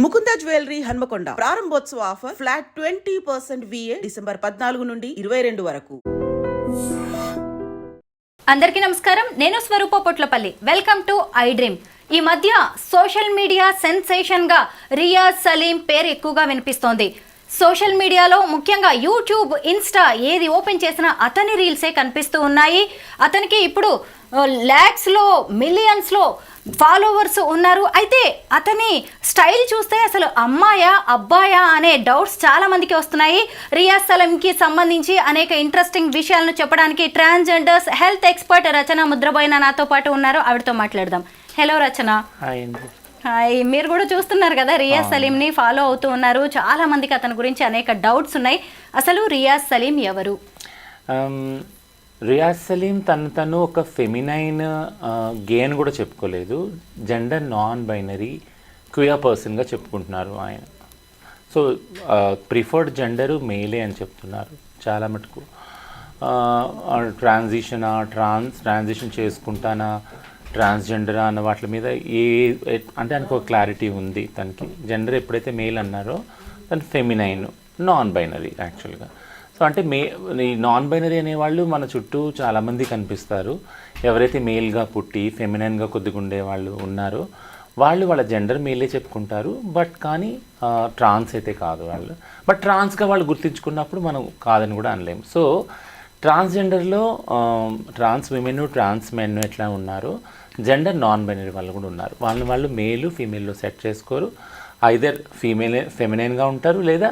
Mukunda jewellery Hanamkonda ప్రారంభోత్సవ offer flat 20% VA December 14 నుండి 22 వరకు. అందరికీ నమస్కారం. నేను Swaroopa Potlapalli. Welcome to I dream. ఈ మధ్య సోషల్ మీడియా సెన్సేషన్ గా రియాజ్ సలీం పేరు ఎక్కువగా వినిపిస్తోంది. సోషల్ మీడియాలో ముఖ్యంగా యూట్యూబ్, ఇన్స్టా ఏది ఓపెన్ చేసినా అతని రీల్సే కనిపిస్తూ ఉన్నాయి. అతనికి ఇప్పుడు ల్యాక్స్లో, మిలియన్స్లో ఫాలోవర్స్ ఉన్నారు. అయితే అతని స్టైల్ చూస్తే అసలు అమ్మాయా అబ్బాయా అనే డౌట్స్ చాలా మందికి వస్తున్నాయి. రియాజ్ సలీంకి సంబంధించి అనేక ఇంట్రెస్టింగ్ విషయాలను చెప్పడానికి ట్రాన్స్జెండర్స్ హెల్త్ ఎక్స్పర్ట్ రచన ముద్రబోయిన నాతో పాటు ఉన్నారు. ఆవిడతో మాట్లాడదాం. హలో రచన. హాయ్. మీరు కూడా చూస్తున్నారు కదా, రియాజ్ సలీంని ఫాలో అవుతూ ఉన్నారు. చాలా మందికి అతని గురించి అనేక డౌట్స్ ఉన్నాయి. అసలు రియాజ్ సలీం ఎవరు? రియాజ్ సలీం తను ఒక ఫెమినైన్ గే అని కూడా చెప్పుకోలేదు. జెండర్ నాన్ బైనరీ క్వియర్ పర్సన్గా చెప్పుకుంటున్నారు ఆయన. సో ప్రిఫర్డ్ జెండరు మేలే అని చెప్తున్నారు చాలా మటుకు. ట్రాన్సిషన్ చేసుకుంటానా, ట్రాన్స్జెండరా అన్న వాటి మీద అంటే ఆయనకు ఒక క్లారిటీ ఉంది. తనకి జెండర్ ఎప్పుడైతే మేల్ అన్నారో తను ఫెమినైన్, నాన్ బైనరీ యాక్చువల్గా. సో అంటే ఈ నాన్ బైనరీ అనేవాళ్ళు మన చుట్టూ చాలామంది కనిపిస్తారు. ఎవరైతే మేల్గా పుట్టి ఫెమినైన్గా కొద్దిగా ఉండేవాళ్ళు ఉన్నారో వాళ్ళ జెండర్ మేలే చెప్పుకుంటారు. బట్ కానీ ట్రాన్స్ అయితే కాదు వాళ్ళు. బట్ ట్రాన్స్గా వాళ్ళు గుర్తించుకున్నప్పుడు మనం కాదని కూడా అనలేము. సో ట్రాన్స్జెండర్లో ట్రాన్స్ విమెన్, ట్రాన్స్ మెన్ ఎట్లా ఉన్నారో జెండర్ నాన్ బైనరీ వాళ్ళు కూడా ఉన్నారు. వాళ్ళు మేలు ఫీమేల్లో సెట్ చేసుకోరు. ఐదర్ ఫెమినైన్గా ఉంటారు, లేదా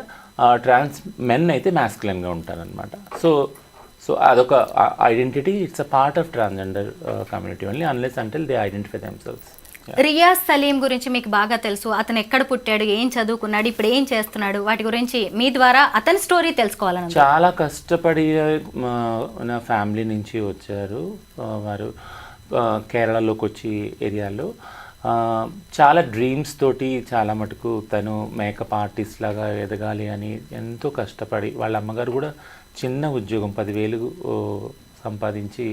ట్రాన్స్ మెన్ అయితే మ్యాస్కులైన్గా ఉంటారు అనమాట. సో అదొక identity. It's a part of transgender community only unless until they identify themselves. Riyaz Salim గురించి మీకు బాగా తెలుసు. అతను ఎక్కడ పుట్టాడు, ఏం చదువుకున్నాడు, ఇప్పుడు ఏం చేస్తున్నాడు, వాటి గురించి మీ ద్వారా అతని స్టోరీ తెలుసుకోవాలని. చాలా కష్టపడి నా ఫ్యామిలీ నుంచి వచ్చారు వారు. కేరళలోకి వచ్చి ఏరియాలో చాలా డ్రీమ్స్ తోటి చాలా మటుకు తను మేకప్ ఆర్టిస్ట్ లాగా ఎదగాలి అని ఎంతో కష్టపడి, వాళ్ళ అమ్మగారు కూడా చిన్న ఉద్యోగం 10,000 సంపాదించి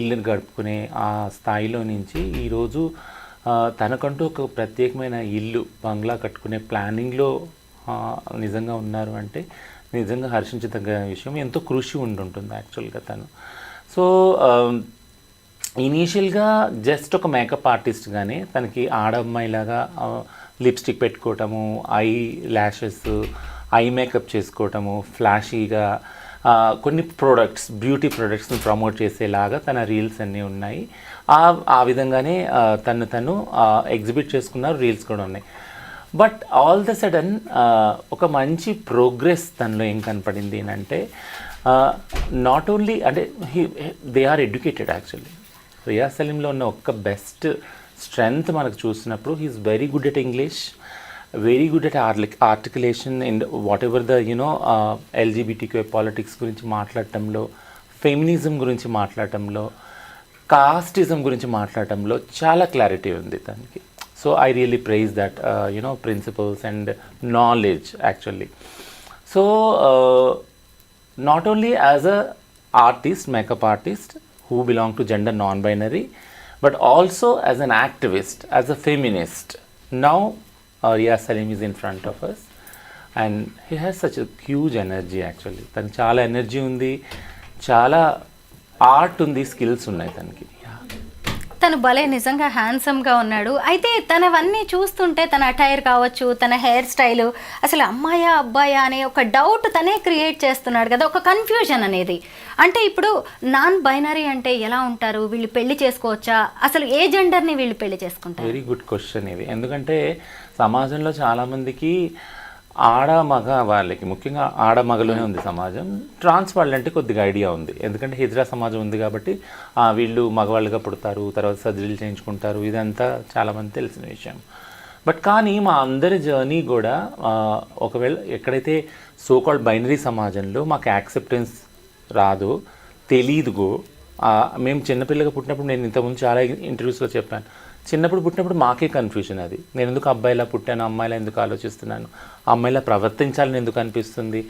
ఇల్లుని గడుపుకునే ఆ స్థాయిలో నుంచి ఈరోజు తనకంటూ ఒక ప్రత్యేకమైన ఇల్లు, బంగ్లా కట్టుకునే ప్లానింగ్లో నిజంగా ఉన్నారు అంటే నిజంగా హర్షించదగ్గ విషయం. ఎంతో కృషి ఉండుంటుంది యాక్చువల్గా తను. సో ఇనీషియల్గా జస్ట్ ఒక మేకప్ ఆర్టిస్ట్గానే తనకి ఆడమ్మాయిలాగా లిప్స్టిక్ పెట్టుకోవటము, ఐ ల్యాషెస్, ఐ మేకప్ చేసుకోవటము, ఫ్లాషీగా కొన్ని ప్రోడక్ట్స్, బ్యూటీ ప్రోడక్ట్స్ని ప్రమోట్ చేసేలాగా తన రీల్స్ అన్నీ ఉన్నాయి. ఆ విధంగానే తను ఎగ్జిబిట్ చేసుకున్నారు. రీల్స్ కూడా ఉన్నాయి. బట్ ఆల్ ద సడన్ ఒక మంచి ప్రోగ్రెస్ తనలో ఏం కనపడింది అంటే, నాట్ ఓన్లీ అంటే they are educated actually. Riyaz సలీంలో ఉన్న ఒక్క బెస్ట్ స్ట్రెంగ్త్ మనకు చూసినప్పుడు he's very good at English, very good at articulation and whatever the LGBTQ politics గురించి మాట్లాడటంలో, ఫెమినిజం గురించి మాట్లాడటంలో, కాస్టిజం గురించి మాట్లాడటంలో చాలా క్లారిటీ ఉంది తనకి. So I really praise that principles and knowledge actually. So not only as a artist, makeup artist who belong to gender non-binary, but also as an activist, as a feminist. Now Riaz Saleem is in front of us and he has such a huge energy actually. తను చాలా energy ఉంది, చాలా art ఉంది, skills ఉన్నాయి తనకి. తను భలే నిజంగా హ్యాండ్సమ్గా ఉన్నాడు. అయితే తనవన్నీ చూస్తుంటే తన అటైర్ కావచ్చు, తన హెయిర్ స్టైలు, అసలు అమ్మాయా అబ్బాయా అనే ఒక డౌట్ తనే క్రియేట్ చేస్తున్నాడు కదా, ఒక కన్ఫ్యూజన్ అనేది. అంటే ఇప్పుడు నాన్ బైనరీ అంటే ఎలా ఉంటారు, వీళ్ళు పెళ్లి చేసుకోవచ్చా, అసలు ఏ జెండర్ని వీళ్ళు పెళ్లి చేసుకుంటారు? వెరీ గుడ్ క్వశ్చన్ ఇది. ఎందుకంటే సమాజంలో చాలామందికి ఆడ మగ వాళ్ళకి, ముఖ్యంగా ఆడ మగలోనే ఉంది సమాజం. ట్రాన్స్ వాళ్ళంటే కొద్దిగా ఐడియా ఉంది, ఎందుకంటే హిజ్రా సమాజం ఉంది కాబట్టి వీళ్ళు మగవాళ్ళుగా పుడతారు, తర్వాత సర్జరీలు చేయించుకుంటారు, ఇదంతా చాలామంది తెలిసిన విషయం. బట్ కానీ మా అందరి జర్నీ కూడా ఒకవేళ ఎక్కడైతే సోకాల్డ్ బైనరీ సమాజంలో మాకు యాక్సెప్టెన్స్ రాదో, తెలీదుగో, మేము చిన్నపిల్లగా పుట్టినప్పుడు, నేను ఇంతకుముందు చాలా ఇంటర్వ్యూస్లో చెప్పాను, చిన్నప్పుడు పుట్టినప్పుడు మాకే కన్ఫ్యూజన్ అది. నేను ఎందుకు అబ్బాయిలా పుట్టాను, అమ్మాయిలా ఎందుకు ఆలోచిస్తున్నాను, అమ్మాయిలా ప్రవర్తించాలని ఎందుకు అనిపిస్తుంది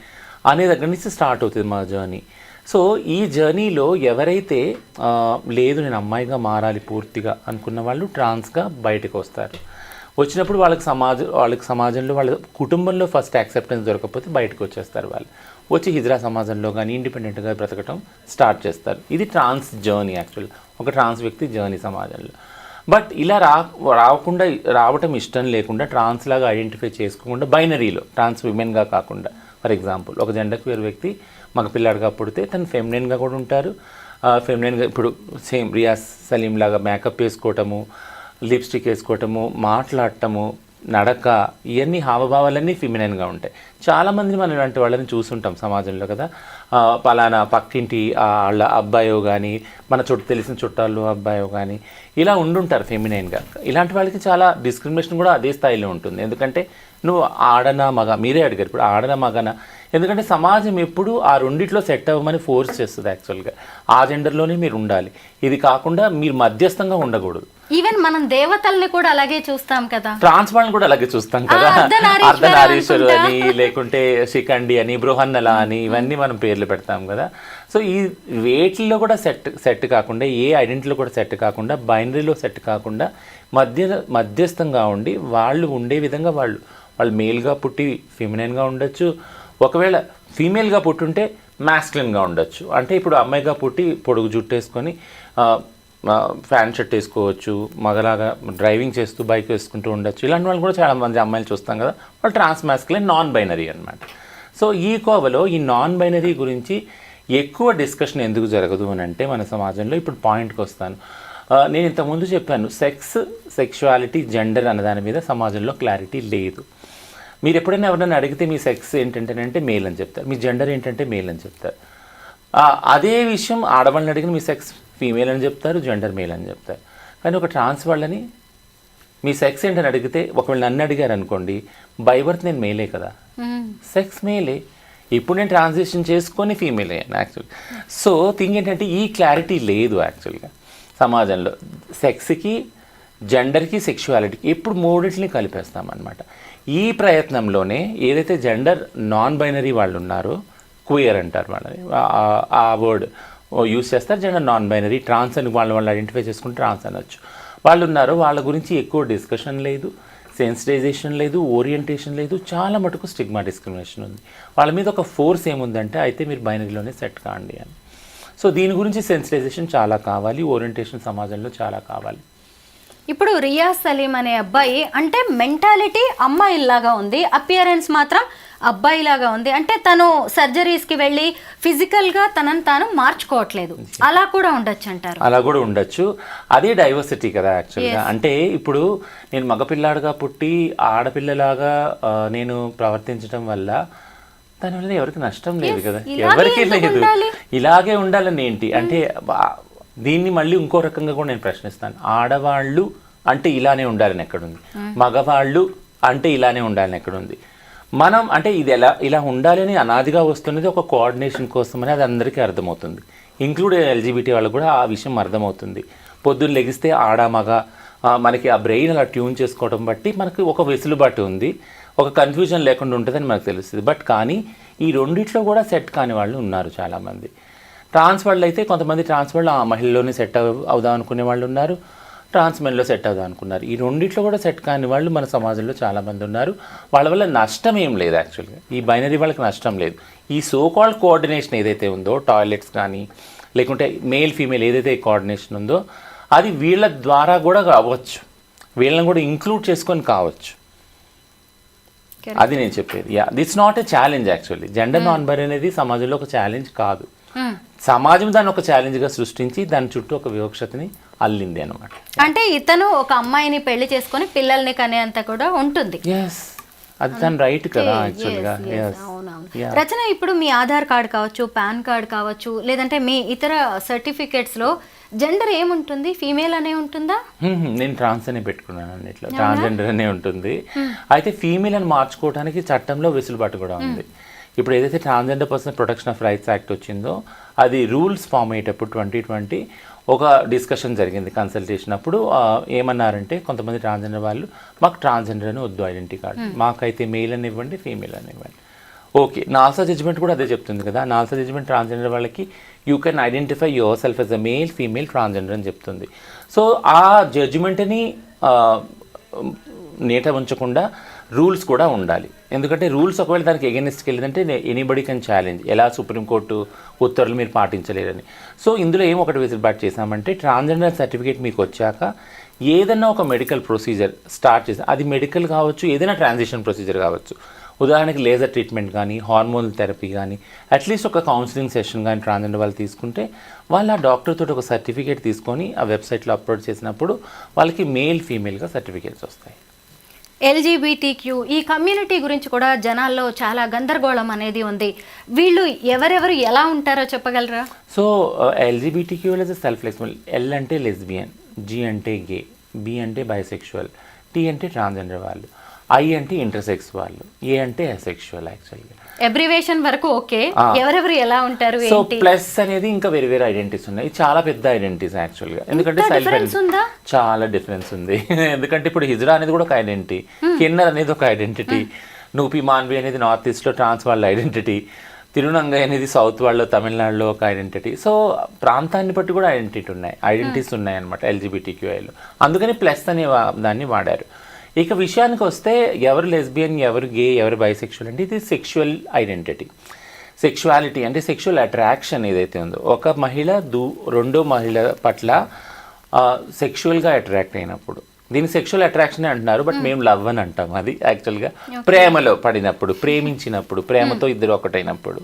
అనే దగ్గర నుంచి స్టార్ట్ అవుతుంది మా జర్నీ. సో ఈ జర్నీలో ఎవరైతే లేదు నేను అమ్మాయిగా మారాలి పూర్తిగా అనుకున్న వాళ్ళు ట్రాన్స్గా బయటకు వస్తారు. వచ్చినప్పుడు వాళ్ళకి సమాజంలో వాళ్ళ కుటుంబంలో ఫస్ట్ యాక్సెప్టెన్స్ దొరకకపోతే బయటకు వచ్చేస్తారు. వాళ్ళు వచ్చి హిజ్రా సమాజంలో కానీ ఇండిపెండెంట్గా బ్రతకటం స్టార్ట్ చేస్తారు. ఇది ట్రాన్స్ జర్నీ, యాక్చువల్ ఒక ట్రాన్స్ వ్యక్తి జర్నీ సమాజంలో. బట్ ఇలా రావటం ఇష్టం లేకుండా, ట్రాన్స్ లాగా ఐడెంటిఫై చేసుకోకుండా, బైనరీలో ట్రాన్స్ విమెన్గా కాకుండా, ఫర్ ఎగ్జాంపుల్ ఒక జెండర్ క్యూర్ వ్యక్తి మగ పిల్లాడిగా పుడితే తను ఫెమినిన్గా కూడా ఉంటారు. ఫెమినిన్గా ఇప్పుడు సేమ్ రియాజ్ సలీం లాగా మేకప్ వేసుకోవటము, లిప్స్టిక్ వేసుకోవటము, మాట్లాడటము, నడక, ఇవన్నీ హావభావాలన్నీ ఫిమినైన్గా ఉంటాయి. చాలామంది మనం ఇలాంటి వాళ్ళని చూస్తుంటాం సమాజంలో కదా. పలానా పక్కింటి వాళ్ళ అబ్బాయో కానీ, మన చుట్టూ తెలిసిన చుట్టాలు అబ్బాయో కానీ ఇలా ఉండుంటారు ఫెమినైన్గా. ఇలాంటి వాళ్ళకి చాలా డిస్క్రిమినేషన్ కూడా అదే స్థాయిలో ఉంటుంది. ఎందుకంటే నువ్వు ఆడనా మగ, మీరే అడిగారు ఇప్పుడు ఆడనా మగనా, ఎందుకంటే సమాజం ఎప్పుడు ఆ రెండిట్లో సెట్ అవ్వమని ఫోర్స్ చేస్తుంది. యాక్చువల్గా ఆ జెండర్లోనే మీరు ఉండాలి, ఇది కాకుండా మీరు మధ్యస్థంగా ఉండకూడదు. ఈవెన్ మనం దేవతల్ని కూడా అలాగే చూస్తాం కదా, ట్రాన్స్ వాళ్ళని కూడా అలాగే చూస్తాం కదా, అర్ధనారీశ్వరు అని, లేకుంటే శిఖండి అని, బృహన్నల అని, ఇవన్నీ మనం పేర్లు పెడతాం కదా. సో ఈ వేటిల్లో కూడా సెట్ కాకుండా, ఏ ఐడెంటిటీలో కూడా సెట్ కాకుండా, బైనరీలో సెట్ కాకుండా మధ్యస్థంగా ఉండి వాళ్ళు ఉండే విధంగా వాళ్ళు మేల్గా పుట్టి ఫెమినైన్గా ఉండొచ్చు, ఒకవేళ ఫీమేల్గా పుట్టుంటే మ్యాస్కులిన్గా ఉండొచ్చు. అంటే ఇప్పుడు అమ్మాయిగా పుట్టి పొడుగు జుట్టేసుకొని ఫ్యాన్ షర్ట్ వేసుకోవచ్చు, మగలాగా డ్రైవింగ్ చేస్తూ బైక్ వేసుకుంటూ ఉండొచ్చు. ఇలాంటి వాళ్ళు కూడా చాలామంది అమ్మాయిలు చూస్తాం కదా, వాళ్ళు ట్రాన్స్ మ్యాస్కులిన్, నాన్ బైనరీ అనమాట. సో ఈ కోవలో ఈ నాన్ బైనరీ గురించి ఎక్కువ డిస్కషన్ ఎందుకు జరగదు అని అంటే మన సమాజంలో, ఇప్పుడు పాయింట్కి వస్తాను. నేను ఇంతకుముందు చెప్పాను, సెక్షువాలిటీ, జెండర్ అనే దాని మీద సమాజంలో క్లారిటీ లేదు. మీరు ఎప్పుడైనా ఎవరైనా అడిగితే మీ సెక్స్ ఏంటంటే మేల్ అని చెప్తారు, మీ జెండర్ ఏంటంటే మేల్ అని చెప్తారు. అదే విషయం ఆడవాళ్ళని అడిగిన మీ సెక్స్ ఫీమేల్ అని చెప్తారు, జెండర్ మేల్ అని చెప్తారు. కానీ ఒక ట్రాన్స్ వాళ్ళని మీ సెక్స్ ఏంటని అడిగితే, ఒకవేళ నన్ను అడిగారు అనుకోండి, బై బర్త్ నేను మేలే కదా, సెక్స్ మేలే, ఇప్పుడు నేను ట్రాన్సిషన్ చేసుకొని ఫీమేల్ అయ్యాను యాక్చువల్గా. సో థింగ్ ఏంటంటే ఈ క్లారిటీ లేదు యాక్చువల్గా సమాజంలో. సెక్స్కి, జెండర్కి, సెక్షువాలిటీకి ఎప్పుడు మూడింటిని కలిపేస్తామన్నమాట. ఈ ప్రయత్నంలోనే ఏదైతే జెండర్ నాన్ బైనరీ వాళ్ళు ఉన్నారో, క్వియర్ అంటారు వాళ్ళని, ఆ వర్డ్ యూజ్ చేస్తారు. జెండర్ నాన్ బైనరీ, ట్రాన్స్ అని వాళ్ళు ఐడెంటిఫై చేసుకుంటే ట్రాన్స్ అనొచ్చు. వాళ్ళు ఉన్నారు, వాళ్ళ గురించి ఎక్కువ డిస్కషన్ లేదు, సెన్సిటైజేషన్ లేదు, ఓరియంటేషన్ లేదు, చాలా మటుకు స్టిగ్మా, డిస్క్రిమినేషన్ ఉంది. వాళ్ళ మీద ఒక ఫోర్స్ ఏముందంటే అయితే మీరు బైనరీలోనే సెట్ కాండి అని. సో దీని గురించి సెన్సిటైజేషన్ చాలా కావాలి, ఓరియంటేషన్ సమాజంలో చాలా కావాలి. ఇప్పుడు రియాజ్ సలీం అనే అబ్బాయి అంటే మెంటాలిటీ అమ్మాయిలాగా ఉంది, అపియరెన్స్ మాత్రం అబ్బాయిలాగా ఉంది. అంటే తను సర్జరీస్కి వెళ్ళి ఫిజికల్గా తనను తాను మార్చుకోవట్లేదు, అలా కూడా ఉండొచ్చు అంటారు. అలా కూడా ఉండొచ్చు, అదే డైవర్సిటీ కదా యాక్చువల్గా. అంటే ఇప్పుడు నేను మగపిల్లాడుగా పుట్టి ఆడపిల్లలాగా నేను ప్రవర్తించడం వల్ల దానివల్ల ఎవరికి నష్టం లేదు కదా, ఎవరికి లేదు. ఇలాగే ఉండాలని ఏంటి అంటే, దీన్ని మళ్ళీ ఇంకో రకంగా కూడా నేను ప్రశ్నిస్తాను. ఆడవాళ్ళు అంటే ఇలానే ఉండాలని ఎక్కడుంది, మగవాళ్ళు అంటే ఇలానే ఉండాలని ఎక్కడుంది. మనం అంటే ఇది ఇలా ఉండాలని అనాదిగా వస్తున్నది ఒక కోఆర్డినేషన్ కోసమని అది అందరికీ అర్థమవుతుంది, ఇంక్లూడ్ ఎల్జీబీటీ వాళ్ళకు కూడా ఆ విషయం అర్థమవుతుంది. పొద్దున్న లెగిస్తే ఆడ మగ మనకి ఆ బ్రెయిన్ అలా ట్యూన్ చేసుకోవడం బట్టి మనకి ఒక వెసులుబాటు ఉంది, ఒక కన్ఫ్యూజన్ లేకుండా ఉంటుందని మనకు తెలుస్తుంది. బట్ కానీ ఈ రెండిట్లో కూడా సెట్ కాని వాళ్ళు ఉన్నారు చాలామంది. ట్రాన్స్ వాళ్ళు అయితే కొంతమంది ట్రాన్స్ వాళ్ళు మహిళలోనే సెట్ అవుదాం అనుకునే వాళ్ళు ఉన్నారు, ట్రాన్స్ మెన్లో సెట్ అవుదాం అనుకున్నారు. ఈ రెండిట్లో కూడా సెట్ కాని వాళ్ళు మన సమాజంలో చాలామంది ఉన్నారు. వాళ్ళ వల్ల నష్టం ఏం లేదు యాక్చువల్గా, ఈ బైనరీ వాళ్ళకి నష్టం లేదు. ఈ సో కాల్డ్ కోఆర్డినేషన్ ఏదైతే ఉందో, టాయిలెట్స్ కానీ లేకుంటే మేల్ ఫీమేల్ ఏదైతే కోఆర్డినేషన్ ఉందో అది వీళ్ళ ద్వారా కూడా అవ్వచ్చు, వీళ్ళని కూడా ఇంక్లూడ్ చేసుకొని కావచ్చు. అది నేను చెప్పేది. That's not a challenge actually. Gender non binary అనేది సమాజంలో ఒక ఛాలెంజ్ కాదు, సమాజం దాన్ని ఒక ఛాలెంజ్గా సృష్టించి దాని చుట్టూ ఒక వివక్షతని అల్లింది అనమాట. అంటే ఇతను ఒక అమ్మాయిని పెళ్లి చేసుకొని పిల్లల్ని కనేంత కూడా ఉంటుంది. అది తన రైట్ కదా యాక్చువల్గా. రచన, ఇప్పుడు మీ ఆధార్ కార్డ్ కావచ్చు, పాన్ కార్డ్ కావచ్చు, లేదంటే మీ ఇతర సర్టిఫికేట్స్లో జెండర్ ఏముంటుంది, ఫీమేల్ అనే ఉంటుందా? నేను ట్రాన్స్ అనే పెట్టుకున్నాను అన్నిట్లో, ట్రాన్స్జెండర్ అనే ఉంటుంది. అయితే ఫీమేల్ అని మార్చుకోవడానికి చట్టంలో వెసులుబాటు కూడా ఉంది. ఇప్పుడు ఏదైతే transgender person protection of rights act వచ్చిందో అది రూల్స్ ఫామ్ అయ్యేటప్పుడు 2020 ఒక డిస్కషన్ జరిగింది, కన్సల్టేషన్. అప్పుడు ఏమన్నారంటే కొంతమంది ట్రాన్స్జెండర్ వాళ్ళు, మాకు ట్రాన్స్జెండర్ అని వద్దు ఐడెంటిటీ కార్డు, మాకైతే మేల్ అని ఇవ్వండి, ఫీమేల్ అని ఇవ్వండి. ఓకే, నాల్సా జడ్జిమెంట్ కూడా అదే చెప్తుంది కదా. నాల్సా జడ్జిమెంట్ ట్రాన్స్జెండర్ వాళ్ళకి you can identify your self yes a male, female, transgender అని చెప్తుంది. సో ఆ జడ్జిమెంట్ని నీట ఉంచకుండా రూల్స్ కూడా ఉండాలి. ఎందుకంటే రూల్స్ ఒకవేళ దానికి ఎగెనిస్ట్కి వెళ్ళిందంటే ఎనీబడి కెన్ ఛాలెంజ్, ఎలా సుప్రీంకోర్టు ఉత్తర్వులు మీరు పాటించలేరని. సో ఇందులో ఒకటి వెసులుబాటు చేసామంటే ట్రాన్స్జెండర్ సర్టిఫికేట్ మీకు వచ్చాక ఏదైనా ఒక మెడికల్ ప్రొసీజర్ స్టార్ట్ చేసి, అది మెడికల్ కావచ్చు, ఏదైనా ట్రాన్సిషన్ ప్రొసీజర్ కావచ్చు. ఉదాహరణకి లేజర్ ట్రీట్మెంట్ కానీ, హార్మోన్ థెరపీ కానీ, అట్లీస్ట్ ఒక కౌన్సిలింగ్ సెషన్ కానీ ట్రాన్స్జెండర్ వాళ్ళు తీసుకుంటే వాళ్ళు ఆ డాక్టర్ తోటి ఒక సర్టిఫికేట్ తీసుకొని ఆ వెబ్సైట్లో అప్లోడ్ చేసినప్పుడు వాళ్ళకి మేల్ ఫీమేల్గా సర్టిఫికేట్స్ వస్తాయి. ఎల్జీబీటీక్యూ ఈ కమ్యూనిటీ గురించి కూడా జనాల్లో చాలా గందరగోళం అనేది ఉంది. వీళ్ళు ఎవరెవరు ఎలా ఉంటారో చెప్పగలరా? So LGBTQ is self flexible. L అంటే లెస్బియన్, జీ అంటే గే, బి అంటే బైసెక్షువల్, టీ అంటే ట్రాన్స్జెండర్ వాళ్ళు, ఐ అంటే ఇంటర్సెక్స్ వాళ్ళు, ఏ అంటే అసెక్షువల్. యాక్చువల్గా అబ్రివేషన్ వరకు ఓకే, ఎవరెవరు ఎలా ఉంటారు? సో ప్లస్ అనేది ఇంకా వేరే వేరే ఐడెంటిటీస్ ఉన్నాయి. చాలా పెద్ద ఐడెంటిటీస్ యాక్చువల్గా. ఎందుకంటే చాలా డిఫరెన్స్ ఉంది. ఎందుకంటే ఇప్పుడు హిజ్రా అనేది కూడా ఒక ఐడెంటిటీ, కిన్నర్ అనేది ఒక ఐడెంటిటీ, నూపి మాన్వి అనేది నార్త్ ఈస్ట్లో ట్రాన్స్ వాళ్ళ ఐడెంటిటీ, తిరునంగై అనేది సౌత్ వాళ్ళు తమిళనాడులో ఒక ఐడెంటిటీ. సో ప్రాంతాన్ని బట్టి కూడా ఐడెంటిటీస్ ఉన్నాయి అనమాట ఎల్జీబీటీక్యూఐలో. అందుకని ప్లస్ అనే దాన్ని వాడారు. ఇక విషయానికి వస్తే ఎవరు లెస్బియన్, ఎవరు గే, ఎవరు బైసెక్షువల్ అంటే ఇది సెక్షువల్ ఐడెంటిటీ. సెక్షువాలిటీ అంటే సెక్షువల్ అట్రాక్షన్ ఏదైతే ఉందో, ఒక మహిళ రెండో మహిళ పట్ల సెక్షువల్గా అట్రాక్ట్ అయినప్పుడు దీన్ని సెక్షువల్ అట్రాక్షన్ అంటున్నారు. బట్ మేము లవ్ అని అంటాం. అది యాక్చువల్గా ప్రేమలో పడినప్పుడు, ప్రేమించినప్పుడు, ప్రేమతో ఇద్దరు ఒకటైనప్పుడు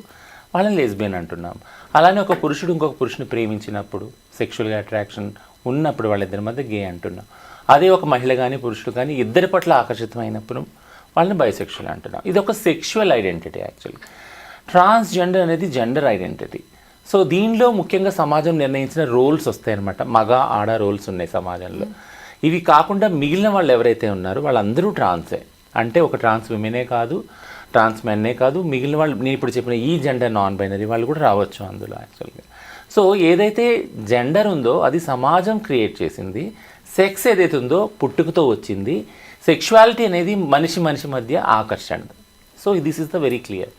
వాళ్ళని లెస్బియన్ అంటున్నాం. అలానే ఒక పురుషుడు ఇంకొక పురుషుని ప్రేమించినప్పుడు, సెక్షువల్గా అట్రాక్షన్ ఉన్నప్పుడు వాళ్ళిద్దరి మధ్య గే అంటున్నాం. అదే ఒక మహిళ కానీ పురుషుడు కానీ ఇద్దరి పట్ల ఆకర్షితమైనప్పుడు వాళ్ళని బైసెక్షువల్ అంటున్నాం. ఇది ఒక సెక్షువల్ ఐడెంటిటీ యాక్చువల్గా. ట్రాన్స్జెండర్ అనేది జెండర్ ఐడెంటిటీ. సో దీనిలో ముఖ్యంగా సమాజం నిర్ణయించిన రోల్స్ వస్తాయన్నమాట. మగ ఆడ రోల్స్ ఉన్నాయి సమాజంలో. ఇవి కాకుండా మిగిలిన వాళ్ళు ఎవరైతే ఉన్నారో వాళ్ళందరూ ట్రాన్సే. అంటే ఒక ట్రాన్స్ విమెనే కాదు, ట్రాన్స్ మెన్నే కాదు, మిగిలిన వాళ్ళు నేను ఇప్పుడు చెప్పిన ఈ జెండర్ నాన్ బైనరీ వాళ్ళు కూడా రావచ్చు అందులో యాక్చువల్గా. సో ఏదైతే జెండర్ ఉందో అది సమాజం క్రియేట్ చేసింది. సెక్స్ ఏదైతే ఉందో పుట్టుకతో వచ్చింది. సెక్షువాలిటీ అనేది మనిషి మధ్య ఆకర్షణ. So this is the very clear.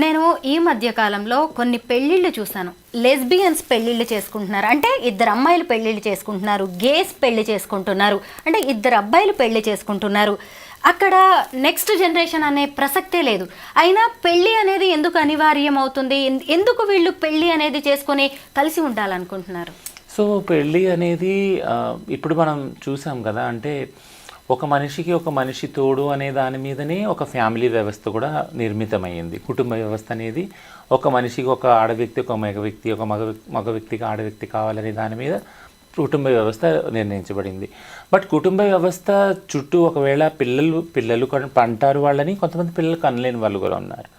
నేను ఈ మధ్య కాలంలో కొన్ని పెళ్ళిళ్ళు చూశాను. లెస్బియన్స్ పెళ్ళిళ్ళు చేసుకుంటున్నారు, అంటే ఇద్దరు అమ్మాయిలు పెళ్ళిళ్ళు చేసుకుంటున్నారు. గేస్ పెళ్లి చేసుకుంటున్నారు, అంటే ఇద్దరు అబ్బాయిలు పెళ్లి చేసుకుంటున్నారు. అక్కడ నెక్స్ట్ జనరేషన్ అనే ప్రసక్తే లేదు. అయినా పెళ్ళి అనేది ఎందుకు అనివార్యం అవుతుంది? ఎందుకు వీళ్ళు పెళ్ళి అనేది చేసుకొని కలిసి ఉండాలనుకుంటున్నారు? సో పెళ్ళి అనేది ఇప్పుడు మనం చూసాం కదా, అంటే ఒక మనిషికి ఒక మనిషి తోడు అనే దాని మీదనే ఒక ఫ్యామిలీ వ్యవస్థ కూడా నిర్మితమైంది. కుటుంబ వ్యవస్థ అనేది ఒక మనిషికి ఒక ఆడవ్యక్తి, ఒక మగ వ్యక్తి, ఒక మగ వ్యక్తికి ఆడవ్యక్తి కావాలనే దాని మీద కుటుంబ వ్యవస్థ నిర్ణయించబడింది. బట్ కుటుంబ వ్యవస్థ చుట్టూ ఒకవేళ పిల్లలు పంటారు వాళ్ళని, కొంతమంది పిల్లలు కనలేని వాళ్ళు కూడా ఉన్నారు,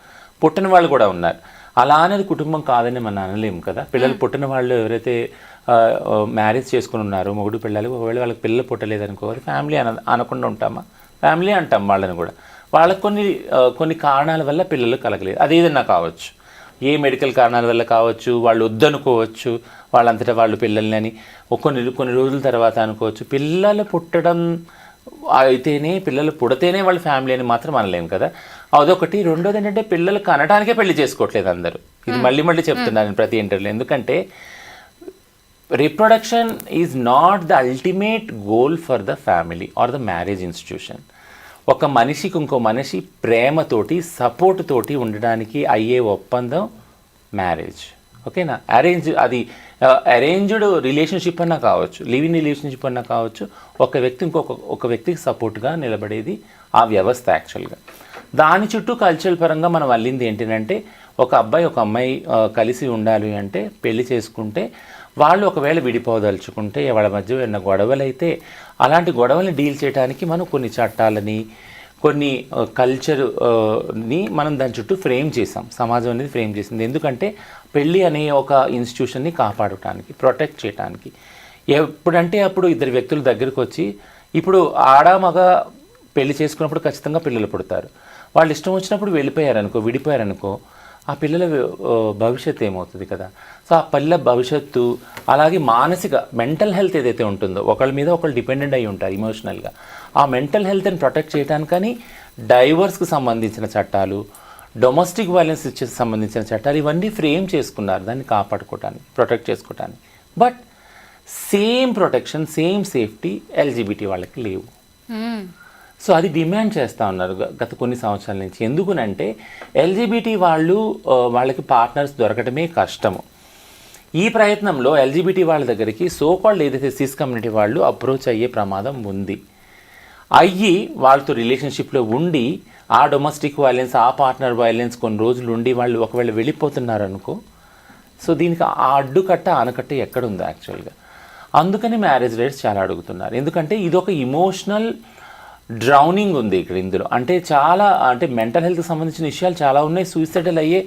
పుట్టిన వాళ్ళు కూడా ఉన్నారు. అలా అనేది కుటుంబం కాదని మనం అనలేము కదా. పిల్లలు పుట్టిన వాళ్ళు ఎవరైతే మ్యారేజ్ చేసుకుని ఉన్నారో మొగుడు పిల్లలు, ఒకవేళ వాళ్ళకి పిల్లలు పుట్టలేదనుకో ఫ్యామిలీ అనకుండా ఉంటామా? ఫ్యామిలీ అంటాం వాళ్ళని కూడా. వాళ్ళకి కొన్ని కారణాల వల్ల పిల్లలు కలగలేదు. అది ఏదన్నా కావచ్చు, ఏ మెడికల్ కారణాల వల్ల కావచ్చు, వాళ్ళు వద్దనుకోవచ్చు, వాళ్ళంతటా వాళ్ళు పిల్లల్ని కొన్ని రోజుల తర్వాత అనుకోవచ్చు. పిల్లలు పుట్టడం అయితేనే, పిల్లలు పుడితేనే వాళ్ళ ఫ్యామిలీ అని మాత్రం అనలేము కదా. అదొకటి. రెండోది ఏంటంటే పిల్లలు కనడానికే పెళ్లి చేసుకోవట్లేదు అందరూ. ఇది మళ్ళీ చెప్తున్నాను ప్రతి ఇంటర్వ్యూలో. ఎందుకంటే reproduction is not the ultimate goal for the family or the marriage institution. ఒక మనిషికి ఇంకో మనిషి ప్రేమతోటి, సపోర్ట్ తోటి ఉండడానికి అయ్యే ఒప్పందం మ్యారేజ్. ఓకేనా? అది అరేంజ్డ్ రిలేషన్షిప్ అన్నా కావచ్చు, లివింగ్ రిలేషన్షిప్ అన్నా కావచ్చు. ఒక వ్యక్తి ఒక వ్యక్తికి సపోర్ట్గా నిలబడేది ఆ వ్యవస్థ యాక్చువల్గా. దాని చుట్టూ కల్చరల్ పరంగా మనం అల్లింది ఏంటంటే, ఒక అబ్బాయి ఒక అమ్మాయి కలిసి ఉండాలి అంటే పెళ్లి చేసుకుంటే, వాళ్ళు ఒకవేళ విడిపోదలుచుకుంటే, వాళ్ళ మధ్య ఉన్న గొడవలు అయితే అలాంటి గొడవల్ని డీల్ చేయడానికి మనం కొన్ని చట్టాలని, కొన్ని కల్చర్ని మనం దాని చుట్టూ ఫ్రేమ్ చేసాం. సమాజం అనేది ఫ్రేమ్ చేసింది. ఎందుకంటే పెళ్ళి అనే ఒక ఇన్స్టిట్యూషన్ని కాపాడటానికి, ప్రొటెక్ట్ చేయడానికి. ఎప్పుడంటే అప్పుడు ఇద్దరు వ్యక్తుల దగ్గరకు వచ్చి, ఇప్పుడు ఆడ మగ పెళ్లి చేసుకున్నప్పుడు ఖచ్చితంగా పిల్లలు పుడతారు. వాళ్ళు ఇష్టం వచ్చినప్పుడు వెళ్ళిపోయారనుకో, విడిపోయారనుకో, ఆ పిల్లల భవిష్యత్తు ఏమవుతుంది కదా. సో ఆ పిల్లల భవిష్యత్తు, అలాగే మానసిక మెంటల్ హెల్త్ ఏదైతే ఉంటుందో, ఒకళ్ళ మీద ఒకళ్ళు డిపెండెంట్ అయి ఉంటారు ఇమోషనల్గా. ఆ మెంటల్ హెల్త్ని ప్రొటెక్ట్ చేయడానికని డైవర్స్కి సంబంధించిన చట్టాలు, డొమెస్టిక్ వైలెన్స్ సంబంధించిన చట్టాలు, ఇవన్నీ ఫ్రేమ్ చేసుకున్నారు దాన్ని కాపాడుకోవటానికి, ప్రొటెక్ట్ చేసుకోవటానికి. But same protection, same safety LGBT వాళ్ళకి లేవు. సో అది డిమాండ్ చేస్తూ ఉన్నారు గత కొన్ని సంవత్సరాల నుంచి. ఎందుకునంటే ఎల్జీబీటీ వాళ్ళకి పార్ట్నర్స్ దొరకటమే కష్టము. ఈ ప్రయత్నంలో ఎల్జీబీటీ వాళ్ళ దగ్గరికి సోకాల్డ్ ఏదైతే సిస్ కమ్యూనిటీ వాళ్ళు అప్రోచ్ అయ్యే ప్రమాదం ఉంది. అయ్యి వాళ్ళతో రిలేషన్షిప్లో ఉండి ఆ డొమెస్టిక్ వైలెన్స్, ఆ పార్ట్నర్ వైలెన్స్ కొన్ని రోజులు ఉండి వాళ్ళు ఒకవేళ వెళ్ళిపోతున్నారు అనుకో, సో దీనికి ఆ అడ్డుకట్ట ఆనకట్ట ఎక్కడుంది యాక్చువల్గా. అందుకని మ్యారేజ్ రేట్స్ చాలా అడుగుతున్నారు. ఎందుకంటే ఇది ఒక ఇమోషనల్ డ్రౌనింగ్ ఉంది ఇక్కడ ఇందులో. అంటే చాలా మెంటల్ హెల్త్కి సంబంధించిన విషయాలు చాలా ఉన్నాయి, సూసైడల్ అయ్యే